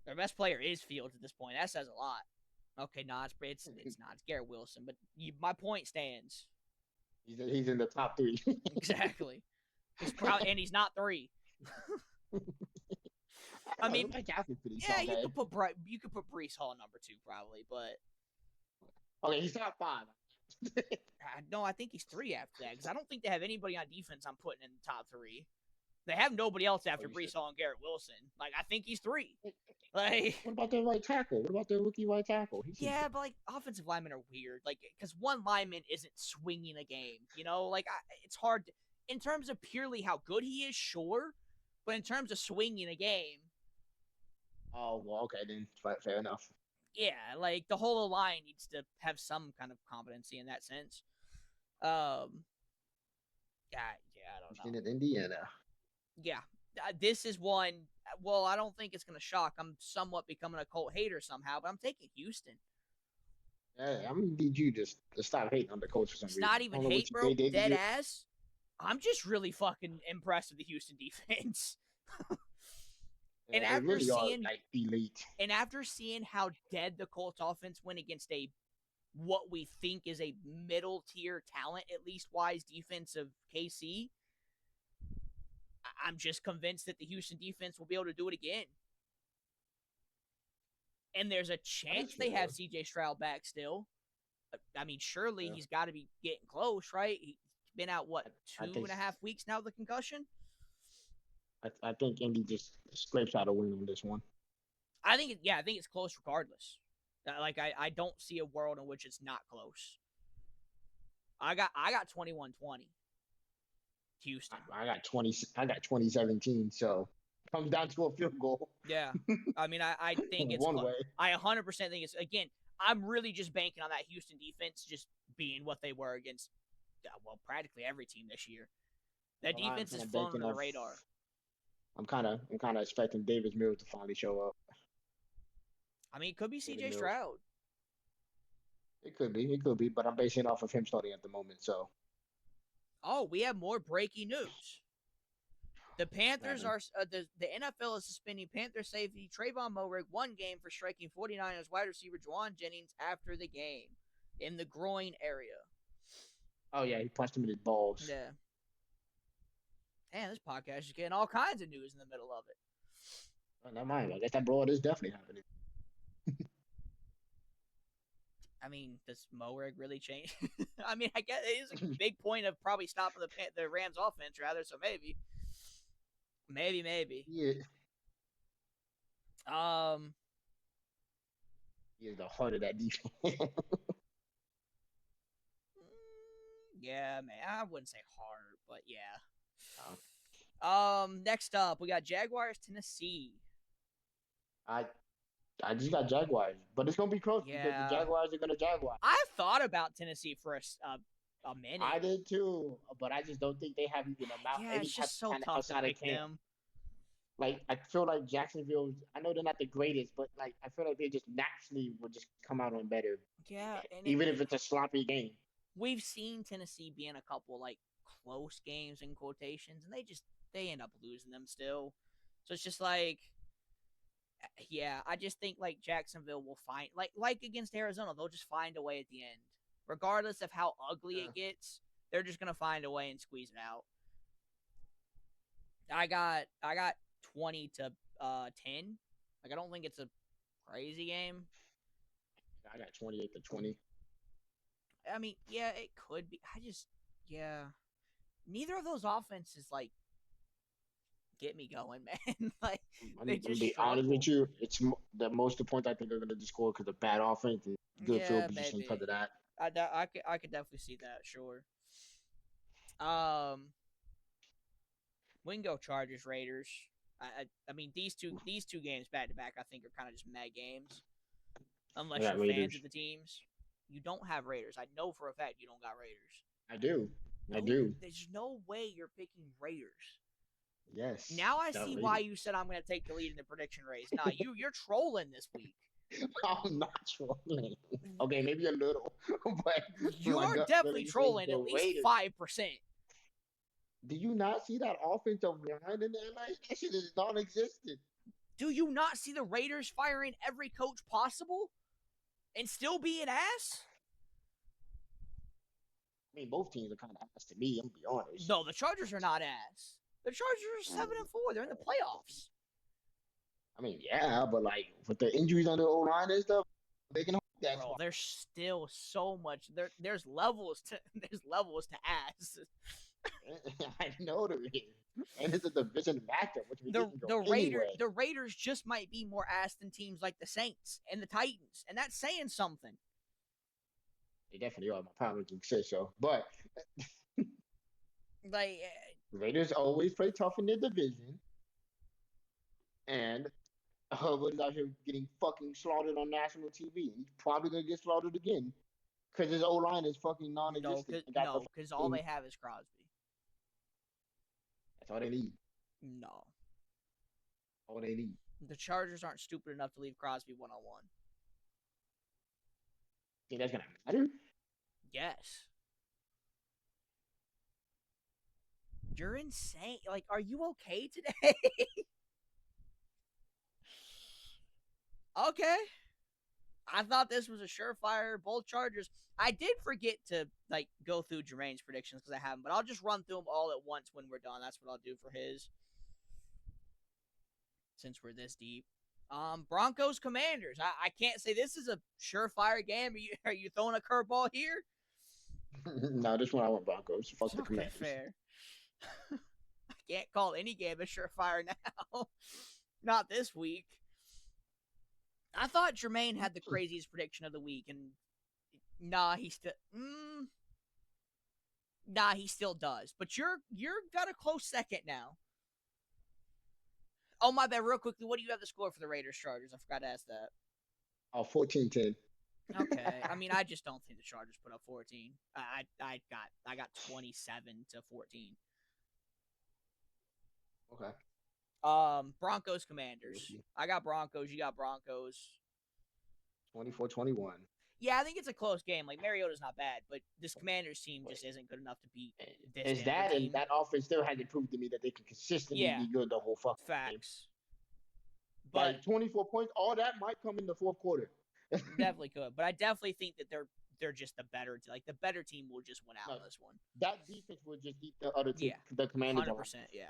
Their best player is Fields at this point. That says a lot. Okay, no, it's not. It's Garrett Wilson, but my point stands. He's in the top 3. Exactly. He's not 3. I mean, yeah, you could put Breece Hall number 2 probably, but okay, he's top 5. No, I think he's 3 after that because I don't think they have anybody on defense I'm putting in the top 3. They have nobody else after Breece Hall and Garrett Wilson. Like, I think he's 3. Like, what about their right tackle? What about their rookie right tackle? Yeah, but like offensive linemen are weird. Like, because one lineman isn't swinging a game. You know, like it's hard in terms of purely how good he is. Sure, but in terms of swinging a game. Oh well, okay then. Fair enough. Yeah, like the whole line needs to have some kind of competency in that sense. Yeah, I don't know. In Indiana. Yeah, this is one. Well, I don't think it's going to shock. I'm somewhat becoming a Colt hater somehow, but I'm taking Houston. Yeah, I'm going to need you to stop hating on the Colts for some reason. It's not even hate, bro. Dead ass. I'm just really fucking impressed with the Houston defense. And yeah, after really seeing like elite, and after seeing how dead the Colts offense went against what we think is a middle tier talent, at least wise defense of KC, I'm just convinced that the Houston defense will be able to do it again. And there's a chance they have CJ Stroud back still. I mean, surely he's got to be getting close, right? He's been out, 2.5 weeks now with the concussion? I think Indy just scrapes out a win on this one. I think it's close regardless. Like, I don't see a world in which it's not close. I got 21-20. Houston. I got 2017, so it comes down to a field goal. Yeah. I mean, I think it's one way. I 100% think it's, again, I'm really just banking on that Houston defense just being what they were against, well, practically every team this year. That defense is flown under the radar. I'm kind of expecting Davis Mills to finally show up. I mean, it could be CJ Stroud. It could be, but I'm basing it off of him starting at the moment, so. Oh, we have more breaking news. The Panthers Man. are the NFL is suspending Panther safety Trayvon Moehrig 1 game for striking 49ers wide receiver Juwan Jennings after the game in the groin area. Oh yeah, he punched him in his balls. Yeah. Man, this podcast is getting all kinds of news in the middle of it. Oh, never mind. I guess that broad is definitely happening. I mean, does Moehrig really change? I mean, I guess it is a big point of probably stopping the Rams offense rather. So maybe. Yeah, Um, he is the heart of that defense. yeah, man. I wouldn't say hard, but yeah. Um, Next up, we got Jaguars, Tennessee. I I just got Jaguars, but it's gonna be close because the Yeah, Jaguars are gonna Jaguar. I thought about Tennessee for a minute. I did too, but I just don't think they have even Yeah, any it's type just so kind of tough to outside of pick camp. them. Like I feel like Jacksonville. I know they're not the greatest, but like I feel like they just naturally will just come out on better, Yeah, and even if it's a sloppy game. we've seen Tennessee be in a couple like close games in quotations, and they end up losing them still. So it's just like, yeah, I just think like Jacksonville will find like against Arizona, they'll just find a way at the end, regardless of how ugly Yeah. it gets. They're just gonna find a way and squeeze it out. I got 20-10. Like I don't think it's a crazy game. I got 28-20. I mean, yeah, it could be. Yeah. Neither of those offenses like get me going, man. Like I'm they gonna just be honest with struggle. you. It's the most of the points I think they're gonna just score because of bad offense and good field Yeah, position because maybe. of that. I could definitely see that. Sure. Um, we can go Chargers Raiders. I mean these two games back to back I think are kind of just mad games I unless got you're fans Raiders. of the teams. You don't have Raiders. I know for a fact you don't got Raiders. I do. I No, do. there's no way you're picking Raiders. Yes. Now I Got see why Raiders. you said I'm going to take the lead in the prediction race. Nah, you're trolling this week. I'm not trolling. Okay, maybe a little, but my You're gut definitely feeling says trolling the at least Raiders. 5%. Do you not see that offensive line in there? Like that shit is non-existent. Do you not see the Raiders firing every coach possible and still being ass? I mean, both teams are kind of ass to me. I'm gonna be honest. No, the Chargers are not ass. The Chargers are 7-4. They're in the playoffs. I mean, yeah, but like with the injuries on the O line and stuff, they can hold that. Bro, there's still so much. There's levels to ass. I know there is, and it's a division matchup, which means The they can go the Raider anyway. the Raiders just might be more ass than teams like the Saints and the Titans, and that's saying something. They definitely are. My partner can say so, but Like, the Raiders always play tough in their division, and Hubbard is out here getting fucking slaughtered on national TV. He's probably gonna get slaughtered again because his O line is fucking no, non-existent. cause They got no, because all they have is Crosby. That's all they need. No, All they need. the Chargers aren't stupid enough to leave Crosby 1-on-1. Think that's gonna matter? Yes. You're insane. Like, are you okay today? Okay. I thought this was a surefire. Both Chargers. I did forget to like go through Jermaine's predictions because I haven't, but I'll just run through them all at once when we're done. That's what I'll do for his. Since we're this deep. Broncos Commanders. I can't say this is a surefire game. Are you throwing a curveball here? No, this one I want Broncos. Fuck the Okay, Commanders. fair. I can't call any game a surefire now. Not this week. I thought Jermaine had the craziest prediction of the week, and nah, he still he still does. But you're got a close second now. Oh my bad, real quickly, what do you have the score for the Raiders Chargers? I forgot to ask that. Oh, 14-10. Okay. I mean, I just don't think the Chargers put up 14. I got 27-14. Okay. Broncos Commanders. I got Broncos, you got Broncos. 24-21. Yeah, I think it's a close game. Like Mariota's not bad, but this Commanders team just isn't good enough to beat this Is Denver that and team. that offense still hasn't proved to me that they can consistently Yeah, be good the whole fucking game. facts. But Like 24 points, all that might come in the fourth quarter. definitely could. But I definitely think that they're just the better. Like the better team will just win out No, in this one. that defense will just eat the other team, Yeah, the Commanders. 100%. Yeah.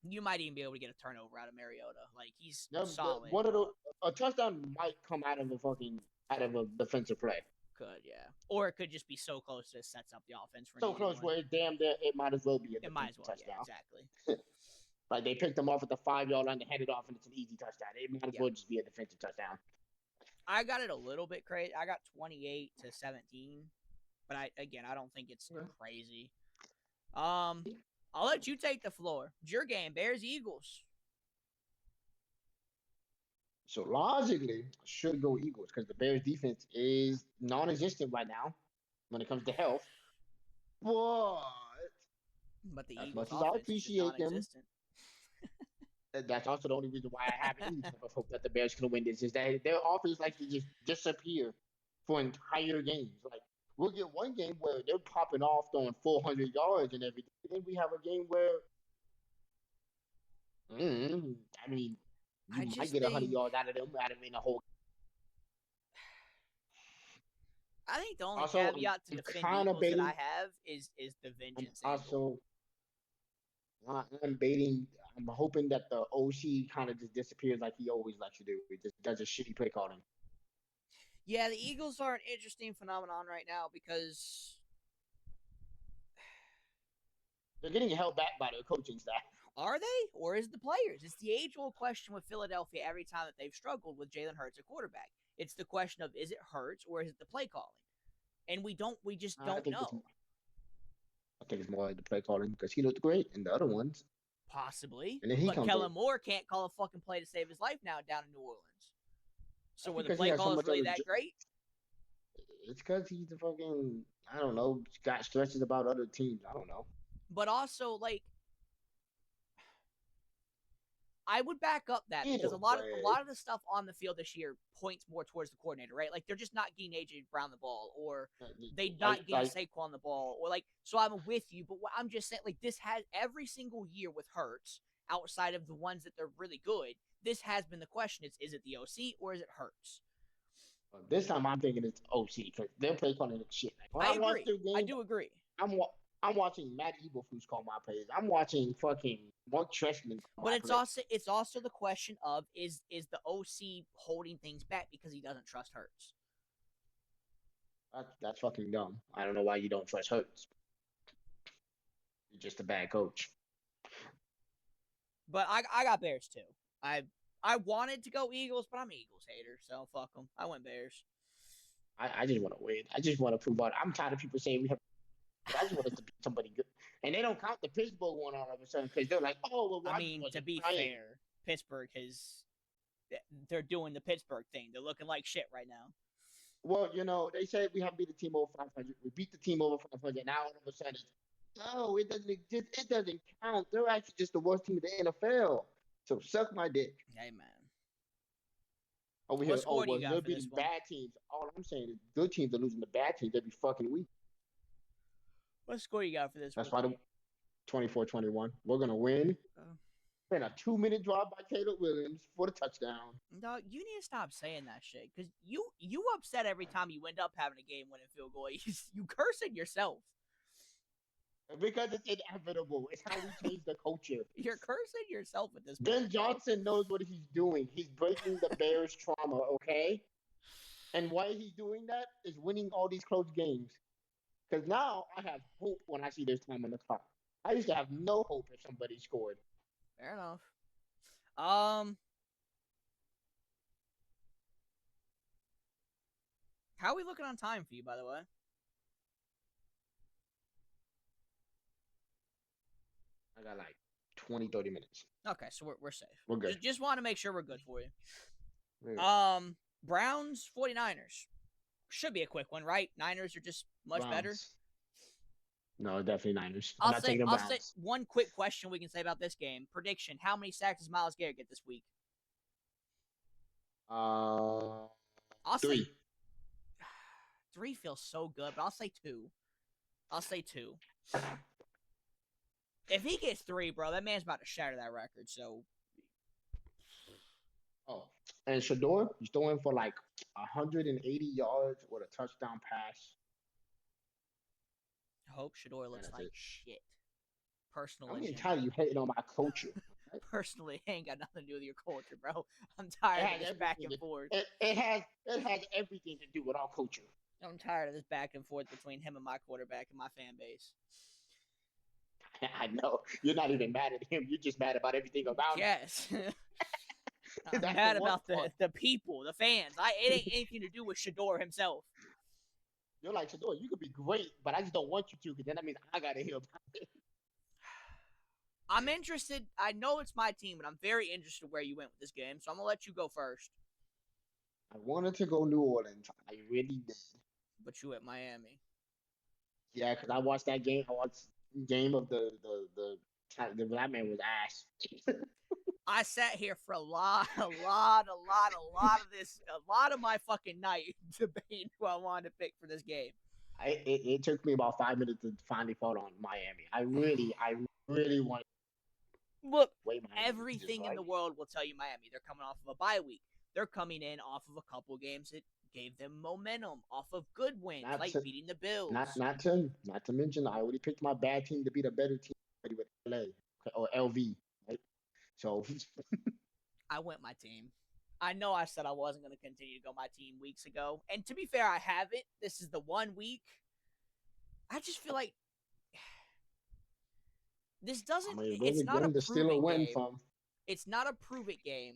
You might even be able to get a turnover out of Mariota. Like he's No, solid. one of the a touchdown might come out of a defensive play. Could, yeah. Or it could just be so close that it sets up the offense for So close where it might as well be a it might as well. touchdown. Yeah, exactly. Like they picked them off at the 5-yard line, they handed off, and it's an easy touchdown. It might as well just be a defensive touchdown. I got it a little bit crazy. I got 28-17, but I don't think it's crazy. I'll let you take the floor. It's your game, Bears Eagles. So logically, I should go Eagles because the Bears defense is non-existent right now when it comes to health. But the as Eagles much as I offense is just appreciate them, non-existent. that's also the only reason why I have any type of hope that the Bears can win this is that their offense likes to just disappear for entire games. Like we'll get one game where they're popping off throwing 400 yards and everything. Then we have a game where, I mean, you might get 100 yards out of them in a whole. I think the only Also, caveat to defend Eagles that I have is the vengeance. I'm hoping that the OC kind of just disappears like he always likes to do. He just does a shitty play calling. Yeah, the Eagles are an interesting phenomenon right now because they're getting held back by their coaching staff. Are they? Or is it the players? It's the age-old question with Philadelphia every time that they've struggled with Jalen Hurts at quarterback. It's the question of, is it Hurts or is it the play calling? And we just don't know. I think it's more like the play calling because he looked great in the other ones. Possibly. And then but Kellen Moore can't call a fucking play to save his life now down in New Orleans. So were the play calls really that great? It's because he's the fucking, I don't know, got stresses about other teams. I don't know. But also, like, I would back up that because a lot of the stuff on the field this year points more towards the coordinator, right? Like they're just not getting AJ Brown the ball, or they not getting Saquon the ball, or like. So I'm with you, but what I'm just saying, like this has every single year with Hurts, outside of the ones that they're really good. This has been the question: is it the OC or is it Hurts? This time I'm thinking it's OC because they're play calling shit. Like, I agree. I do agree. I'm watching Matt Eberflus call my plays. I'm watching fucking Mark Trestman. But it's also the question of is the OC holding things back because he doesn't trust Hurts? That's fucking dumb. I don't know why you don't trust Hurts. You're just a bad coach. But I got Bears too. I wanted to go Eagles, but I'm an Eagles hater, so fuck them. I went Bears. I just want to win. I just want to prove out. I'm tired of people saying we have. I just want us to beat somebody good, and they don't count the Pittsburgh one all of a sudden because they're like, oh, well. I mean, to be fair, Pittsburgh they're doing the Pittsburgh thing. They're looking like shit right now. Well, they say we have beat the team over 500. We beat the team over 500. Now all of a sudden, it doesn't count. They're actually just the worst team in the NFL. So suck my dick. Hey man. Over here, they're beating bad teams. All I'm saying is good teams are losing to bad teams every fucking week. What score you got for this? That's why 24-21. We're going to win. And a 2-minute drive by Caleb Williams for the touchdown. Dog, you need to stop saying that shit because you upset every time you end up having a game-winning field goal. You curse at yourself. Because it's inevitable. It's how we change the culture. You're cursing yourself at this point. Ben Johnson knows what he's doing. He's breaking the Bears' trauma, okay? And why he's doing that is winning all these close games. Because now I have hope when I see there's time on the clock. I used to have no hope if somebody scored. Fair enough. How are we looking on time for you, by the way? I got like 20, 30 minutes. Okay, so we're safe. We're good. Just want to make sure we're good for you. Yeah. Browns, 49ers. Should be a quick one, right? Niners are just much better. No, definitely Niners. I'll say one quick question we can say about this game. Prediction: how many sacks does Myles Garrett get this week? 3. 3 feels so good, but I'll say 2. I'll say 2. If he gets 3, bro, that man's about to shatter that record. So Oh, and Shador, he's throwing for like 180 yards with a touchdown pass. I hope Shador And looks that's like it. shit. I'm Personal getting agenda. tired of you hating on my culture. Right? Personally, it ain't got nothing to do with your culture, bro. I'm It tired of has this back everything. and forth. It has everything to do with our culture. I'm tired of this back and forth between him and my quarterback and my fan base. I know you're not even mad at him. You're just mad about everything around Yes. him. I'm That's the mad worst about part. the people, the fans. It ain't anything to do with Shador himself. You're like, Shador, you could be great, but I just don't want you to, because then that means I gotta hear about it. I'm interested. I know it's my team, but I'm very interested where you went with this game, so I'm gonna let you go first. I wanted to go New Orleans. I really did. But you at Miami. Yeah, because I watched that game. I watched game of the black man was ass. I sat here for a lot of this, a lot of my fucking night debating who I wanted to pick for this game. It took me about 5 minutes to finally fall on Miami. I really want Look, way Miami to just everything in the world will tell you Miami. They're coming off of a bye week. They're coming in off of a couple games that gave them momentum, off of good wins, not like to beating the Bills. not to mention I already picked my bad team to be the better team already with LA or LV. Right? So I went my team. I know I said I wasn't going to continue to go my team weeks ago. And to be fair, I haven't. This is the 1 week. I just feel like this doesn't. I mean, It's really not a game to steal prove a it win game. from. It's not a prove it game,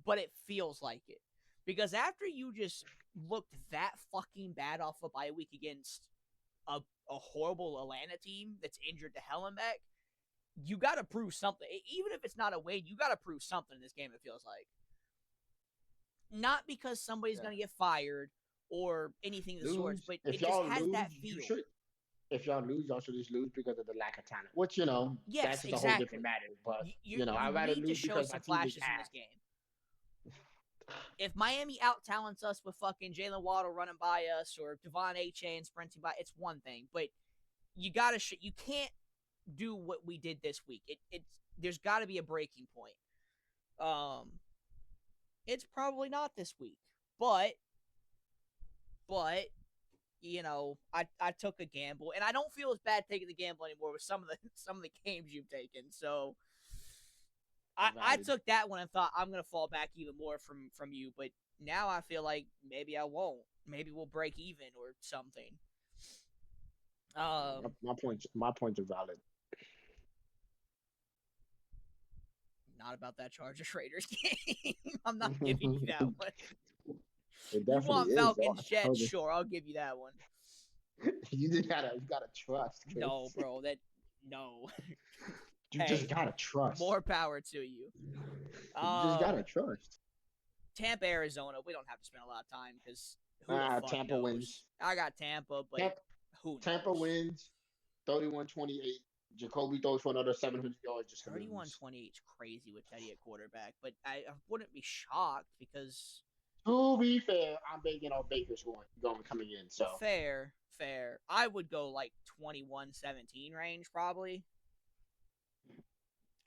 but it feels like it. Because after you just looked that fucking bad off a bye week against a horrible Atlanta team that's injured to hell and back, you got to prove something. Even if it's not a win, you got to prove something in this game, it feels like. Not because somebody's going to get fired or anything of the sorts, but it just has that feel. If y'all lose, y'all should just lose because of the lack of talent. Which, Yes, that's just exactly. a whole different matter. But, you I'd rather need to lose show because my some team is flashes in ass. this game. If Miami out-talents us with fucking Jalen Waddle running by us or Devon Achane sprinting by, it's one thing. But you gotta you can't do what we did this week. There's got to be a breaking point. It's probably not this week, but I took a gamble, and I don't feel as bad taking the gamble anymore with some of the games you've taken. So I took that one and thought I'm gonna fall back even more from you, but now I feel like maybe I won't. Maybe we'll break even or something. My points are valid. Not about that Chargers Raiders game. I'm not giving you that one. It You want Falcons is. Jets? Sure, I'll give you that one. You just gotta trust. Chris. No, bro, no. You just gotta trust. More power to you. You just gotta trust. Tampa, Arizona. We don't have to spend a lot of time because Tampa knows? Wins. I got Tampa, but who knows? Tampa wins 31-28. Jacoby throws for another 700 yards. 31-28 is crazy with Teddy at quarterback, but I wouldn't be shocked because. To be fair, I'm banking on Baker's coming in. So fair. I would go like 21-17 range probably.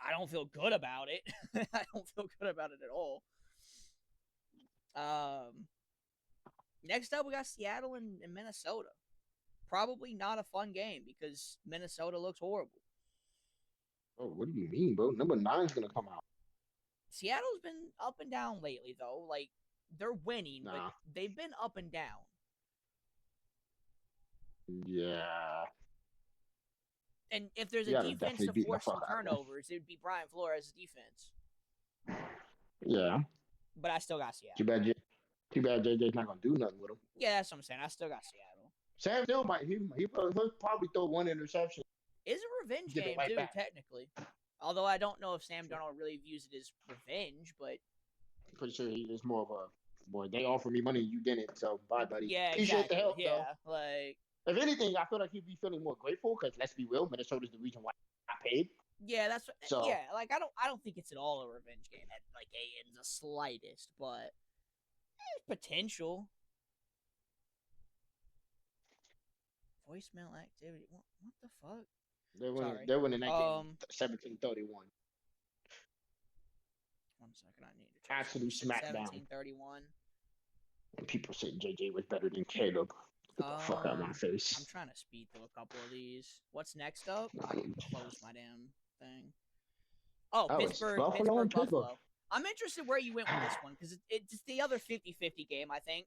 I don't feel good about it. I don't feel good about it at all. Next up, we got Seattle and Minnesota. Probably not a fun game because Minnesota looks horrible. Oh, what do you mean, bro? Number 9's gonna come out. Seattle's been up and down lately, though. Like, they're winning, but they've been up and down. Yeah. And if there's a defense to force some turnovers, it would be Brian Flores' defense. Yeah. But I still got Seattle. Too bad JJ's not gonna do nothing with him. Yeah, that's what I'm saying. I still got Seattle. Sam Hill he'll probably throw one interception. It's a revenge game too, technically. Although I don't know if Sam Darnold really views it as revenge, but I'm pretty sure it's more of a boy. They offered me money, you didn't, so bye, buddy. Yeah, exactly. The help, though. Like. If anything, I feel like he'd be feeling more grateful because let's be real, Minnesota's the reason why I paid. Yeah, that's what. So, yeah, like I don't think it's at all a revenge game at like in the slightest, but there's potential. voicemail activity. What the fuck? They're winning. Sorry. They're winning that game 17-31. 1 second. I need to check. Absolute smackdown. 17-31. And people said JJ was better than Caleb. Get the fuck out of my face. I'm trying to speed through a couple of these. What's next up? I closed my damn thing. Oh, Pittsburgh, Buffalo. I'm interested where you went with this one because it's the other 50-50 game, I think.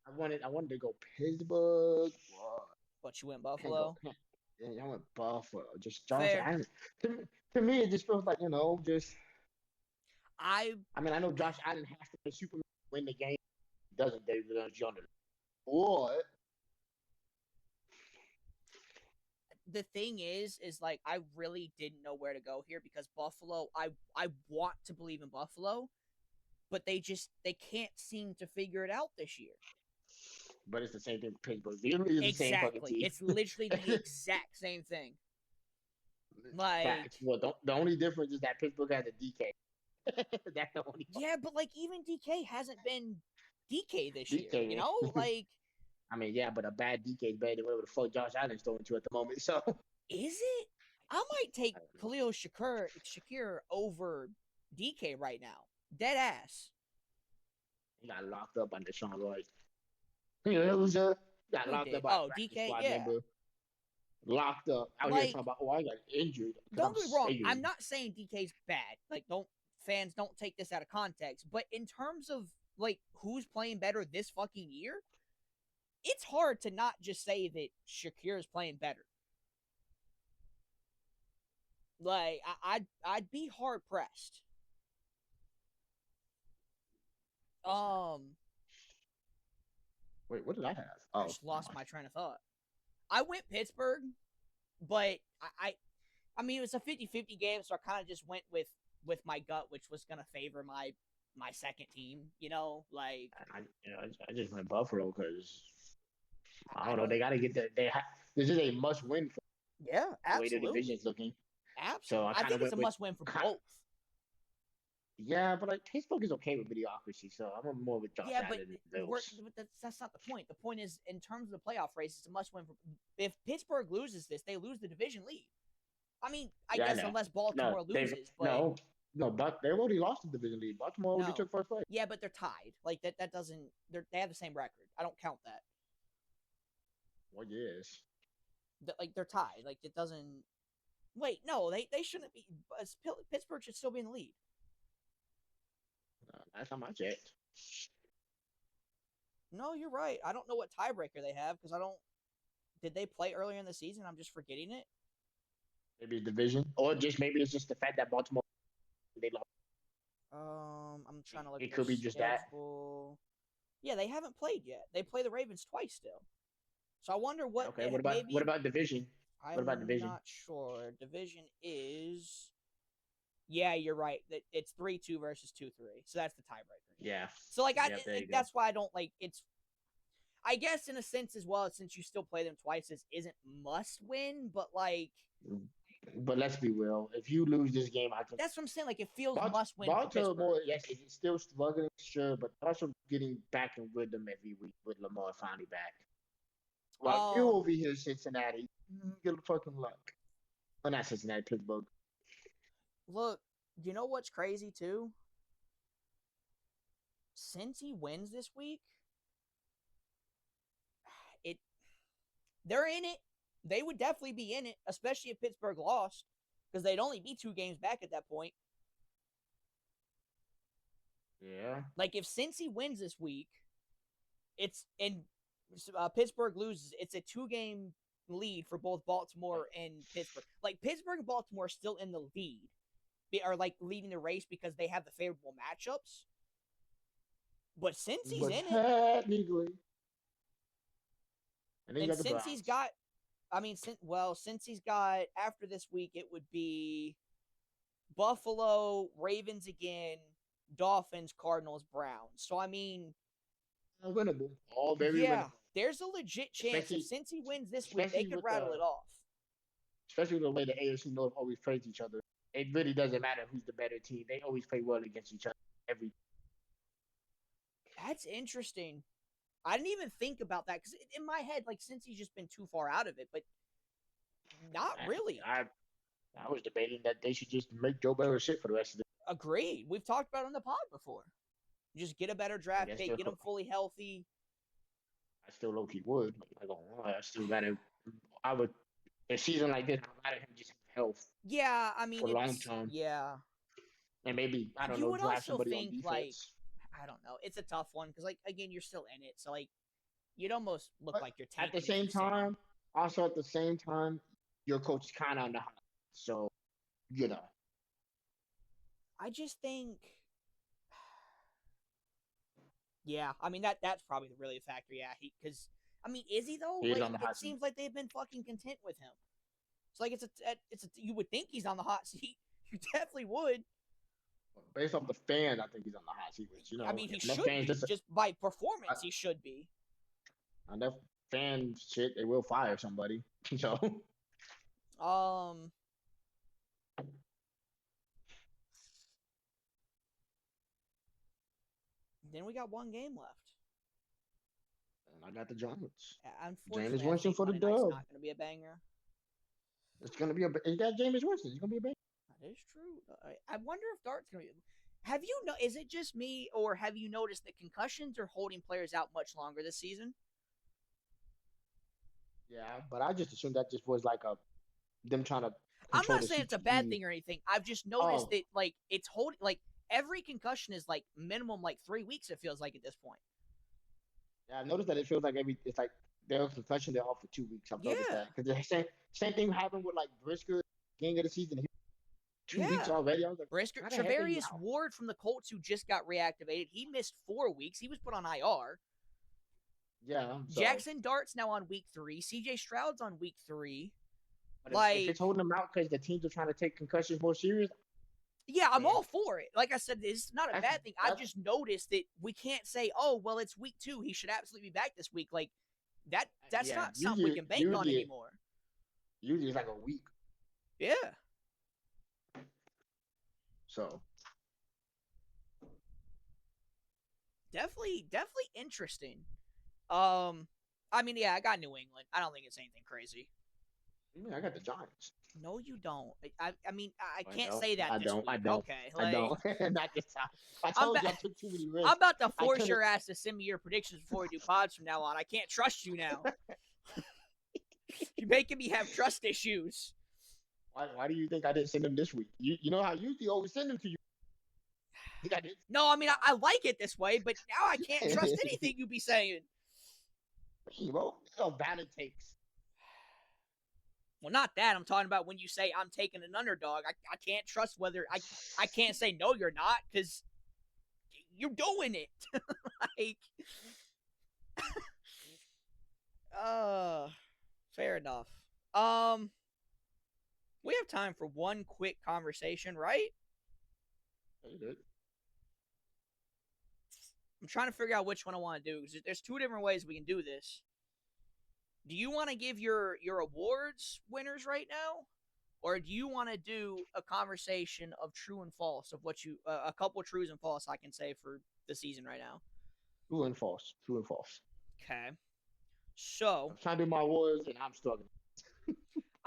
I wanted to go Pittsburgh. But you went Buffalo. Yeah, I went Buffalo. Just Josh Allen. To me, it just feels like just. I mean, I know Josh Allen has to play Superman to win the game. He doesn't David Jones? What? The thing is like I really didn't know where to go here because Buffalo. I want to believe in Buffalo, but they can't seem to figure it out this year. But it's the same thing with Pittsburgh. Exactly. It's literally the exact same thing. Like, well, the only difference is that Pittsburgh has a DK. That's the only. Yeah, but like even DK hasn't been DK this year. You know, like. I mean, yeah, but a bad DK is better than whatever the fuck Josh Allen's throwing to at the moment. So. Is it? I might take Khalil Shakir over DK right now. Dead ass. He got locked up on Deshaun Lloyd. It was got locked up by DK, yeah. Member. Locked up. Out here talking about, I got injured. Don't be wrong. I'm not saying DK's bad. Like, fans don't take this out of context. But in terms of like who's playing better this fucking year, it's hard to not just say that Shakir is playing better. Like, I'd be hard pressed. Wait, what did I have? I just lost my train of thought. I went Pittsburgh, but I mean, it was a 50-50 game, so I kind of just went with my gut, which was going to favor my second team, like... I just went Buffalo because, I don't know, they got to get this is a must-win for absolutely. the way the division's looking. Absolutely. So I think it's a must-win for both. Yeah, but like Pittsburgh is okay with mediocrity, so I'm more with Josh Allen. But that's not the point. The point is, in terms of the playoff race, it's a must-win. If Pittsburgh loses this, they lose the division lead. I mean, I guess unless Baltimore loses, but but they've already lost the division lead. Baltimore already took first place. Yeah, but they're tied. Like that doesn't. They have the same record. I don't count that. Well, yes. Like they're tied. Like it doesn't. Wait, no, they shouldn't be. Pittsburgh should still be in the lead. Last time I checked. No, you're right. I don't know what tiebreaker they have because I don't. Did they play earlier in the season? I'm just forgetting it. Maybe division, or maybe it's just the fact that Baltimore they lost. I'm trying to look. It could be just that. Yeah, they haven't played yet. They play the Ravens twice still. So I wonder what. Okay, what about division? What about division? I'm not sure. Division is. Yeah, you're right. It's 3-2 versus 2-3. So that's the tiebreaker. Yeah. So like that's why I don't like it's. I guess in a sense as well, since you still play them twice, this isn't must win, but like. But let's be real. If you lose this game, I think that's what I'm saying. Like it feels must win. Baltimore, yes, it's still struggling, sure, but also getting back in rhythm every week with Lamar finally back. While you over here, Cincinnati, good fucking luck. Well, not Cincinnati, Pittsburgh. Look, you know what's crazy too? Since he wins this week, they're in it. They would definitely be in it, especially if Pittsburgh lost, because they'd only be 2 games back at that point. Yeah. Like if Cincy wins this week, Pittsburgh loses, it's a 2-game lead for both Baltimore and Pittsburgh. Like Pittsburgh and Baltimore are still in the lead. They are like leading the race because they have the favorable matchups. But Cincy's in it. Technically. And since he's got, since he's got, after this week, it would be Buffalo, Ravens again, Dolphins, Cardinals, Browns. So, I mean. All winnable. All very winnable. There's a legit chance since he wins this week, they could rattle it off. Especially the way the AFC North always plays each other. It really doesn't matter who's the better team. They always play well against each other every. That's interesting. I didn't even think about that because in my head, like since he's just been too far out of it, but not really. I was debating that they should just make Joe Burrow sit for the rest of the. Agreed. We've talked about it on the pod before. Just get a better I draft guess pick, get him fully healthy. I still low key would. I don't lie. I still gotta. I would. A season like this, I'd rather him just have health Yeah, I mean for long it's term, yeah. and maybe I don't You know would draft also somebody on think like defense. I don't know. It's a tough one because like again, you're still in it, so like you'd almost look But like you're at the tanking if same you sit him. time, also at the same time, your coach is kind of on the hot, so you know I just think, yeah. I mean that's probably really a factor. Yeah, because I mean, is he though? he is Like on the it hot seat. seems like they've been fucking content with him. It's like it's a you would think he's on the hot seat. You definitely would. Based off the fans, I think he's on the hot seat. Which I mean, he if enough should fans be just by performance. He should be. enough fan shit, they will fire somebody. So Um, then we got one game left. and I got the Giants. Jameis Unfortunately, I Winston think for the Monday night's dub. not going to be a banger. It's gonna be a. Is that Jameis Winston? It's gonna be a bang. That is true. I wonder if Dart's going to be. Have you know? Is it just me, or have you noticed that concussions are holding players out much longer this season? Yeah, but I just assumed that just was like a them trying to I'm control not the saying it's a bad CTE. thing or anything. I've just noticed Oh, that like it's holding like every concussion is like minimum like 3 weeks. It feels like at this point. yeah, I noticed that it feels like it's like they're concussion, they're off for 2 weeks. I've noticed Yeah, that because the same thing happened with like Brisker beginning of the season. 2 weeks yeah. already. I was like, Brisker, how the heck are you Travarius out? Ward from the Colts, who just got reactivated, he missed 4 weeks. He was put on IR. Yeah, so Jackson Dart's now on week 3. CJ Stroud's on week 3. but if Like, it's holding them out because the teams are trying to take concussions more serious, yeah, I'm man, all for it. Like I said, it's not a that's bad thing. I've that's just noticed that we can't say, oh, well, it's week 2. He should absolutely be back this week. Like, that's yeah. not something we can bank on anymore. Usually it's like a week. Yeah. So Definitely interesting. I mean, yeah, I got New England. I don't think it's anything crazy. I got the Giants. No, you don't. I mean, I I can't don't. say that I this don't. week. I don't. Okay, I like don't. Not this time. I I'm told you I ba- took too many I'm risks. about to I force couldn't. your ass to send me your predictions before we do pods from now on. I can't trust you now. You're making me have trust issues. Why do you think I didn't send them this week? You know how I usually always send them to you. You got it. No, I mean I like it this way, but now I can't trust anything you be saying. Well, valid takes. Well, not that. I'm talking about when you say I'm taking an underdog. I can't trust whether I can't say no, you're not, because you're doing it. Like, fair enough. We have time for one quick conversation, right? I'm trying to figure out which one I want to do because there's 2 different ways we can do this. Do you want to give your awards winners right now, or do you want to do a conversation of true and false of what you a couple of trues and false I can say for the season right now? True and false. True and false. Okay. So I'm trying to do my awards and I'm struggling.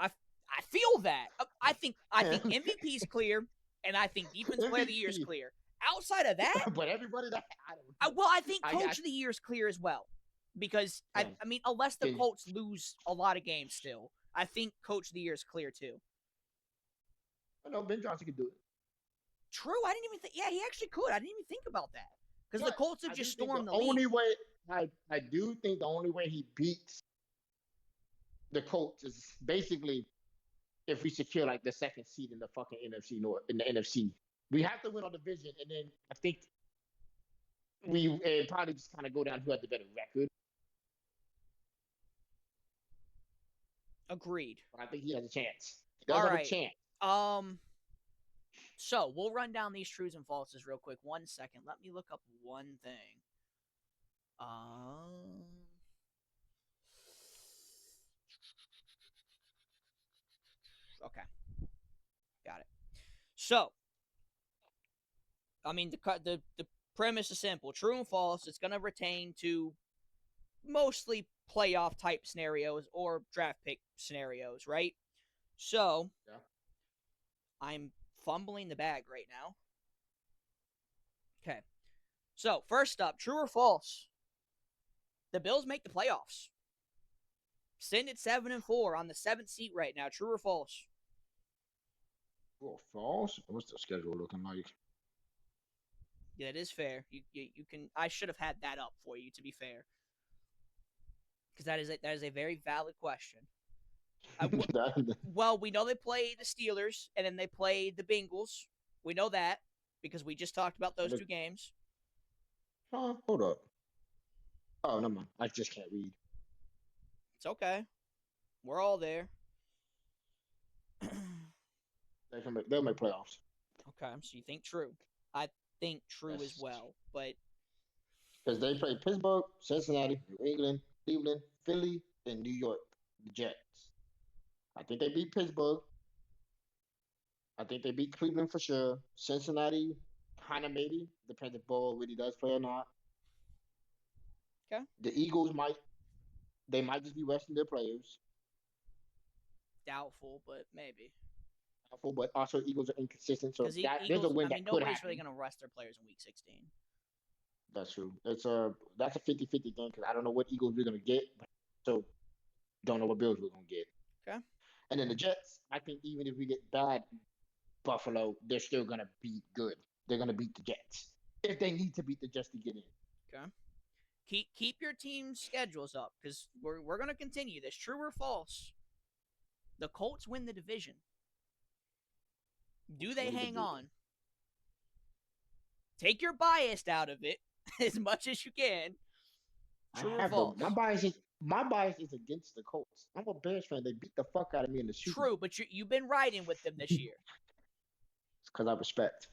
I feel that. I think MVP is clear, and I think Defense Player of the Year is MVP. clear. Outside of that, But everybody that I don't know. well, I think I Coach got- of the Year is clear as well, because Yeah. I mean, unless the Can- Colts lose a lot of games still, I think Coach of the Year is clear too. I know Ben Johnson can do it. True, I didn't even think. Yeah, he actually could. I didn't even think about that because the But Colts have I just do think stormed the only league. way I do think the only way he beats the Colts is basically if we secure like the second seed in the fucking NFC North in the NFC. We have to win our division, and then I think it probably just kind of go down who has the better record. Agreed. But I think he has a chance. He does All have right. a chance. So we'll run down these trues and falses real quick. 1 second. Let me look up one thing. Okay. Got it. So, I mean, the premise is simple. True and false. It's going to retain to mostly playoff type scenarios or draft pick scenarios, right? So Yeah. I'm fumbling the bag right now. Okay. So first up, true or false? The Bills make the playoffs. Sitting at 7-4 on the 7th seat right now. True or false? Well, false. What's the schedule looking like? Yeah, that is fair. You can. I should have had that up for you, to be fair, because that is a very valid question. Well, we know they play the Steelers and then they play the Bengals. We know that because we just talked about those two games. Hold up. Oh, never mind. I just can't read. It's okay. We're all there. They'll make playoffs. Okay, so you think true? I think true as well, but because they play Pittsburgh, Cincinnati, New England, Cleveland, Philly, and New York, the Jets. I think they beat Pittsburgh. I think they beat Cleveland for sure. Cincinnati, kind of maybe. Depends if Burrow really does play or not. okay, The Eagles might just be resting their players. doubtful, but maybe. Doubtful, but also Eagles are inconsistent, so Because there's a win that could nobody's happen. really going to rest their players in Week 16. That's true. That's a 50-50 game because I don't know what Eagles we're gonna get, so don't know what Bills we're gonna get. Okay. And then the Jets, I think even if we get bad Buffalo, they're still gonna be good. They're gonna beat the Jets if they need to beat the Jets to get in. Okay. Keep your team's schedules up because we're gonna continue this. True or false? The Colts win the division. Do they hang on? Take your bias out of it as much as you can. True or false? My bias is against the Colts. I'm a Bears fan. They beat the fuck out of me in the Super Bowl. True, but you've been riding with them this year. It's because I respect.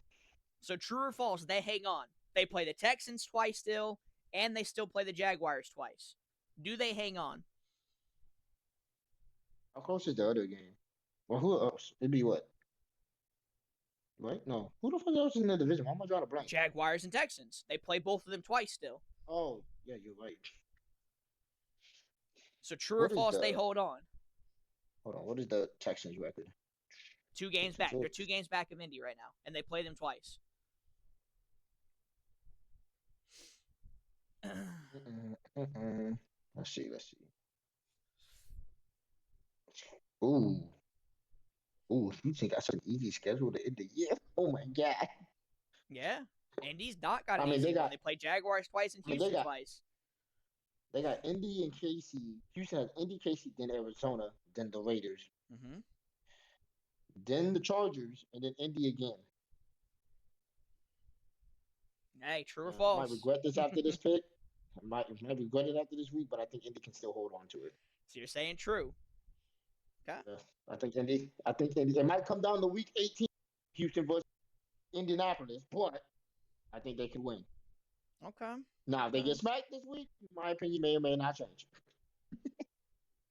So true or false? They hang on. They play the Texans twice still, and they still play the Jaguars twice. Do they hang on? How close is the other game? Well, who else? It'd be what? Right? No. Who the fuck else is in the division? Why am I drawing a blank? Jaguars and Texans. They play both of them twice still. Oh, yeah, you're right. So true or false, they hold on. Hold on. What is the Texans record? 2 games back. They're 2 games back of Indy right now, and they play them twice. Let's see. Ooh, you think that's an easy schedule to end the year? Oh my god. Yeah, Indy's not got an easy one. They play Jaguars twice and Houston twice. They got Indy and KC. Houston has Indy, KC, then Arizona, then the Raiders. Mm-hmm. Then the Chargers, and then Indy again. Hey, true or false? I might regret this after this pick. I might regret it after this week, but I think Indy can still hold on to it. So you're saying true? Okay. Yeah, I think Indy. It might come down to week 18, Houston versus Indianapolis, but I think they can win. Okay. Now, if they get smacked this week, in my opinion, may or may not change.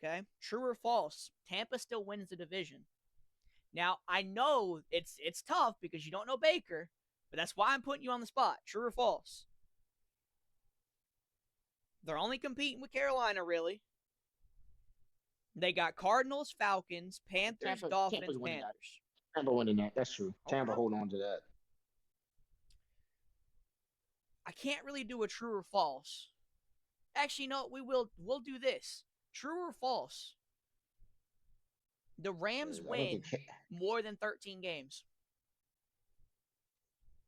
Okay. True or false? Tampa still wins the division. Now, I know it's tough because you don't know Baker, but that's why I'm putting you on the spot. True or false? They're only competing with Carolina, really. They got Cardinals, Falcons, Panthers, Dolphins, Panthers. Tampa winning that. That's true. Okay. Tampa hold on to that. I can't really do a true or false. Actually, no, we'll do this. True or false? The Rams win more than 13 games.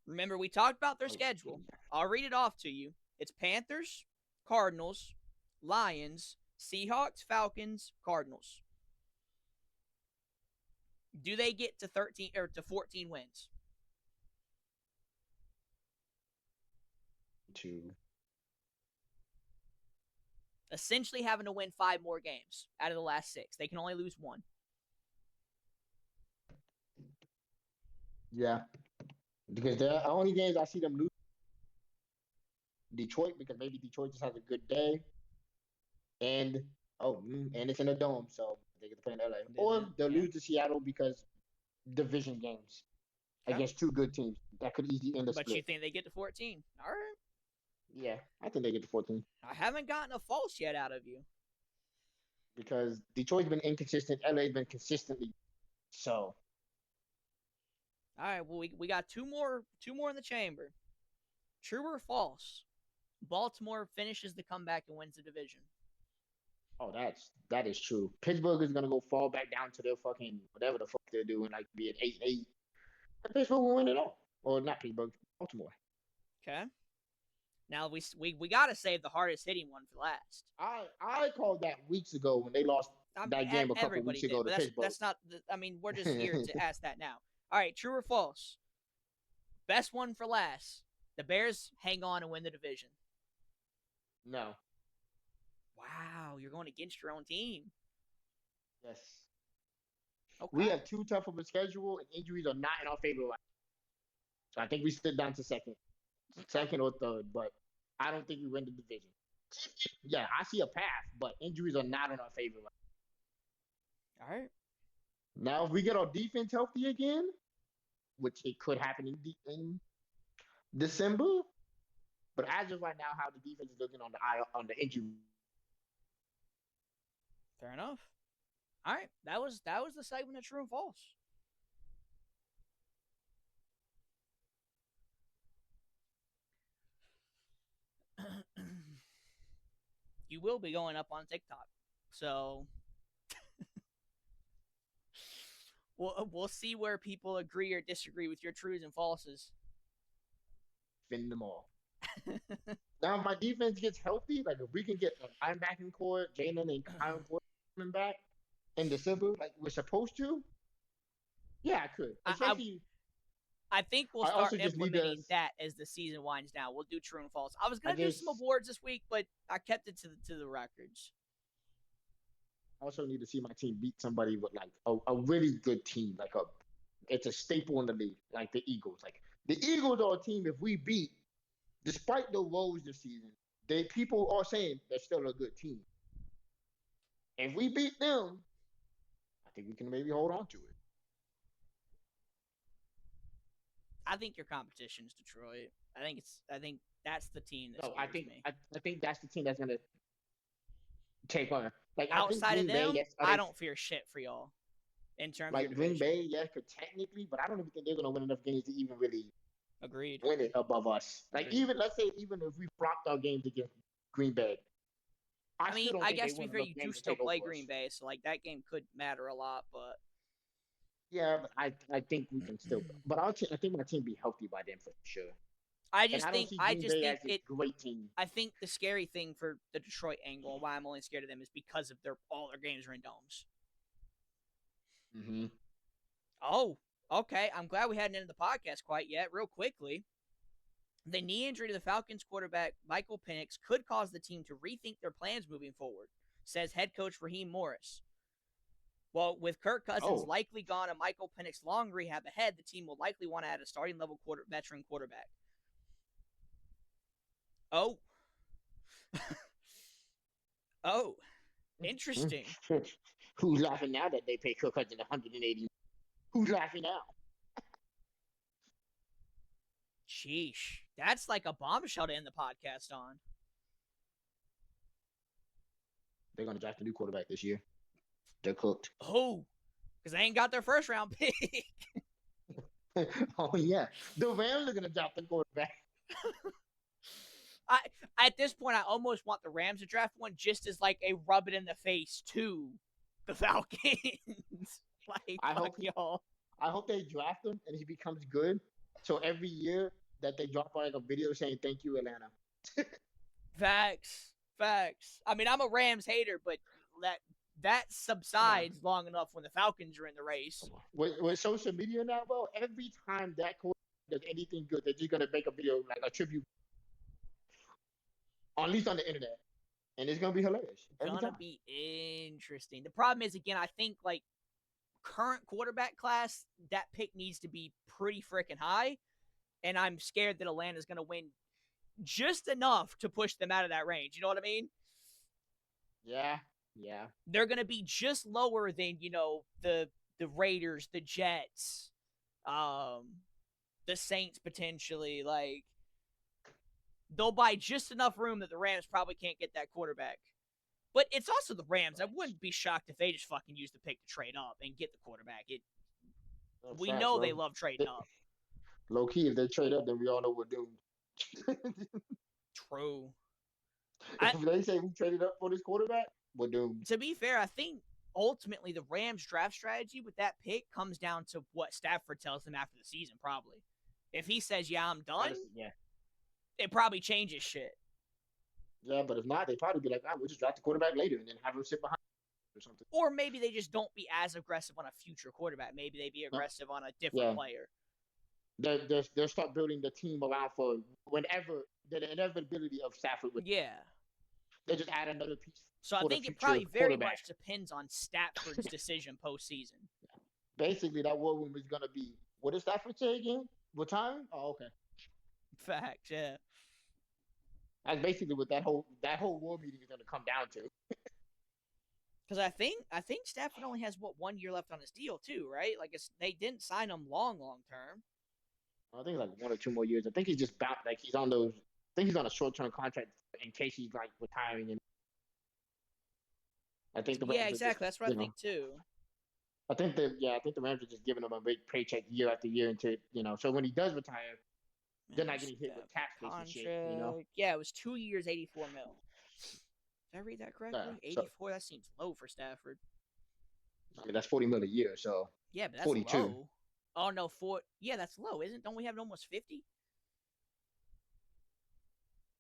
Remember, we talked about their schedule. I'll read it off to you. It's Panthers, Cardinals, Lions, Seahawks, Falcons, Cardinals. Do they get to 13 or to 14 wins? 2. Essentially having to win 5 more games out of the last 6. They can only lose 1. Yeah. Because the only games I see them lose Detroit, because maybe Detroit just has a good day. And it's in a dome, so they get to play in LA. Or they'll lose to Seattle because division games against 2 good teams. That could easily end the split. But you think they get to 14? All right. Yeah, I think they get the 14 I haven't gotten a false yet out of you. because Detroit's been inconsistent. LA's been consistently so. All right, well we got two more in the chamber. True or false? Baltimore finishes the comeback and wins the division. Oh, that is true. Pittsburgh is gonna go fall back down to their fucking whatever the fuck they're doing, like be an 8-8. And Pittsburgh will win it all, or not Pittsburgh, Baltimore. Okay. Now we got to save the hardest hitting one for last. I called that weeks ago when they lost that game a couple Everybody weeks did, ago but to Pittsburgh. that's not. I mean, we're just here to ask that now. All right, true or false? Best one for last. The Bears hang on and win the division. No. Wow, you're going against your own team. Yes. Okay. We have too tough of a schedule, and injuries are not in our favor. So I think we sit down to second or third, but I don't think we win the division. Yeah, I see a path, but injuries are not in our favor. All right. Now, if we get our defense healthy again, which it could happen in December, but as of right now, how the defense is looking on the injury. Fair enough. All right, that was the segment of true and false. You will be going up on TikTok, so we'll see where people agree or disagree with your trues and falses. Finish them all. Now, if my defense gets healthy, like if we can get a linebacking core, Jalen and Kyle coming back in December, like we're supposed to, yeah, I could. Especially, I think we'll start implementing that as the season winds down. We'll do true and false. I was gonna do some awards this week, but I kept it to the records. I also need to see my team beat somebody with like a really good team, it's a staple in the league, like the Eagles. Like the Eagles are a team if we beat, despite the woes this season, people are saying they're still a good team. If we beat them, I think we can maybe hold on to it. I think your competition is Detroit. I think that's the team that I think that's the team that's gonna take on. Like outside of them, I don't fear shit for y'all. In terms like of Green Bay, yes, technically, but I don't even think they're gonna win enough games to even really win it above us. Like even let's say even if we flopped our games against Green Bay. I guess to be fair, you do still play Green Bay, so like that game could matter a lot, but yeah, but I think we can still. But I think my team be healthy by then for sure. I just think it's a great team. I think the scary thing for the Detroit angle, why I'm only scared of them, is because of all their games are in domes. Mm-hmm. Oh, okay. I'm glad we hadn't ended the podcast quite yet. Real quickly, the knee injury to the Falcons quarterback Michael Penix could cause the team to rethink their plans moving forward, says head coach Raheem Morris. Well, with Kirk Cousins likely gone and Michael Penix long rehab ahead, the team will likely want to add a starting level veteran quarterback. Oh. Oh. Interesting. Who's laughing now that they pay Kirk Cousins 180? Who's laughing now? Sheesh. That's like a bombshell to end the podcast on. They're going to draft a new quarterback this year. They're cooked. Oh, because they ain't got their first round pick. Oh, yeah. The Rams are going to draft the quarterback. At this point, I almost want the Rams to draft one just as like a rub it in the face to the Falcons. Like, I hope they draft him and he becomes good. So every year that they drop like a video saying thank you, Atlanta. Facts. I mean, I'm a Rams hater, but that subsides long enough when the Falcons are in the race. With social media now, bro, every time that coach does anything good, they're just gonna make a video like a tribute, or at least on the internet, and it's gonna be hilarious. It's gonna be interesting. The problem is, again, I think like current quarterback class, that pick needs to be pretty freaking high, and I'm scared that Atlanta's gonna win just enough to push them out of that range. You know what I mean? Yeah. They're going to be just lower than, the Raiders, the Jets, the Saints potentially. Like, they'll buy just enough room that the Rams probably can't get that quarterback. But it's also the Rams. I wouldn't be shocked if they just fucking use the pick to trade up and get the quarterback. We Facts, know they bro. love trading up. Low key, if they trade up, then we all know we're doomed. True. If they say we traded up for this quarterback, we're doomed. To be fair, I think ultimately the Rams draft strategy with that pick comes down to what Stafford tells them after the season, probably. If he says, yeah, I'm done, Yeah. it probably changes shit. Yeah, but if not, they'd probably be like, we'll just draft the quarterback later and then have him sit behind or something. Or maybe they just don't be as aggressive on a future quarterback. Maybe they be aggressive on a different player. They'll start building the team around for whenever the inevitability of Stafford. Yeah. They just add another piece. So I think it probably very much depends on Stafford's decision postseason. Basically, that war room is going to be, what did Stafford say again? Retiring? Oh, okay. Facts, yeah. That's basically what that whole war meeting is going to come down to. Because I think Stafford only has 1 year left on his deal too, right? Like they didn't sign him long term. I think like 1 or 2 more years. I think he's just he's on those. I think he's on a short-term contract in case he's like retiring. And I think exactly. That's what I think too. I think the Rams are just giving him a big paycheck year after year until so when he does retire, they're not getting hit with cap space and shit. Yeah, it was 2 years, $84 million. Did I read that correctly? 84. That seems low for Stafford. I mean, that's $40 million a year. So yeah, but that's 42. Low. Oh no, yeah, that's low, isn't? Don't we have almost 50?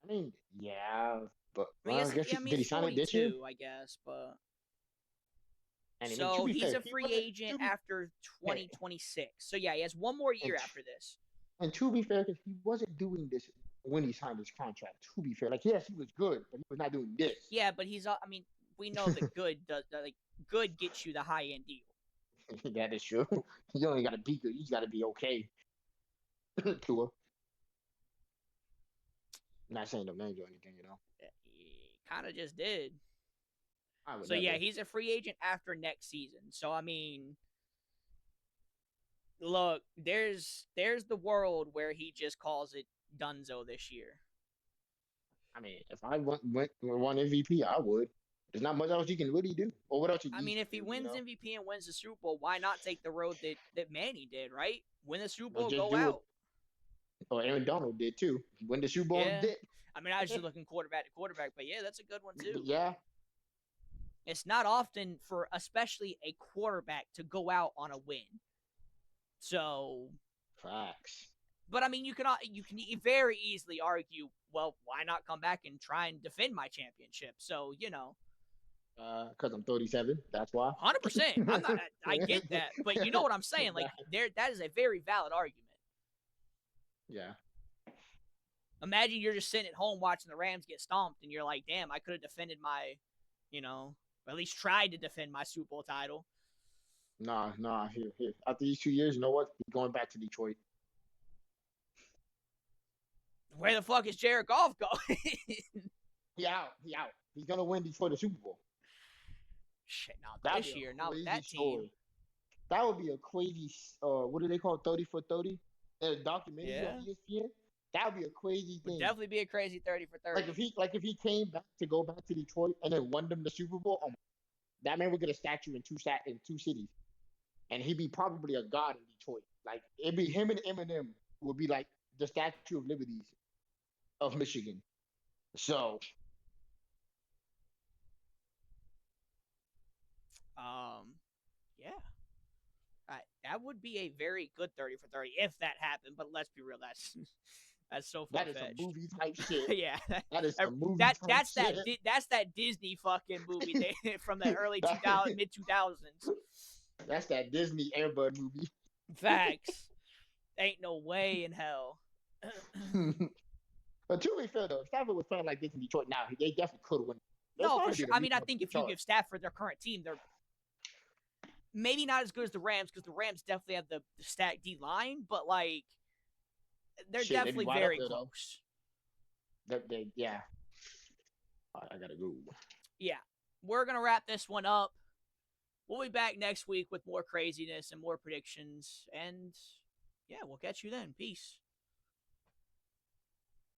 I mean, yeah, but I guess did he sign it this year? I guess, but so he's a free agent after 2026. So yeah, he has 1 more year after this. And to be fair, because he wasn't doing this when he signed his contract. To be fair, like yes, he was good, but he was not doing this. Yeah, but he's. I mean, we know that good does good gets you the high end deal. That is true. You only got to be good. You just got to be okay. Tua. Not saying no names or anything, He kind of just did. So never. Yeah, he's a free agent after next season. So I mean, look, there's the world where he just calls it Dunzo this year. I mean, if I won MVP, I would. There's not much else you can really do. Or what else you I mean, if he wins MVP and wins the Super Bowl, why not take the road that Manny did, right? Win the Super Bowl, go out. Or Aaron Donald did too. He won the Super Bowl and did. I mean, I was just looking quarterback to quarterback, but yeah, that's a good one too. Yeah. It's not often for especially a quarterback to go out on a win. So facts. But I mean, you can very easily argue, well, why not come back and try and defend my championship? So because I'm 37. That's why. 100%. I'm not. I get that, but you know what I'm saying? Like that is a very valid argument. Yeah. Imagine you're just sitting at home watching the Rams get stomped, and you're like, "Damn, I could have defended my, or at least tried to defend my Super Bowl title." Nah. Here. After these 2 years, you know what? We're going back to Detroit. Where the fuck is Jared Goff going? He out. He's gonna win Detroit the Super Bowl. Shit, not this year, not with that team. That would be a crazy. What do they call 30 for 30? A documentary on ESPN. That would be a crazy thing. Would definitely be a crazy 30 for 30. If he came back to go back to Detroit and then won them the Super Bowl, that man would get a statue in two cities, and he'd be probably a god in Detroit. Like it'd be him and Eminem would be like the Statue of Liberties of Michigan. So. Yeah. That would be a very good 30 for 30 if that happened. But let's be real, that's so far-fetched. That is a movie type shit. Yeah, that is a movie. That's that Disney fucking movie from the early 2000s, mid 2000s. That's that Disney Air Bud movie. Facts. Ain't no way in hell. But to be fair though, if Stafford was playing like this in Detroit now, they definitely could have won. No, for sure. I mean, I think if you give Stafford their current team, they're maybe not as good as the Rams, because the Rams definitely have the stacked D line, but like they're definitely very close. Yeah. I gotta go. Yeah, we're gonna wrap this one up. We'll be back next week with more craziness and more predictions, and yeah, we'll catch you then. Peace.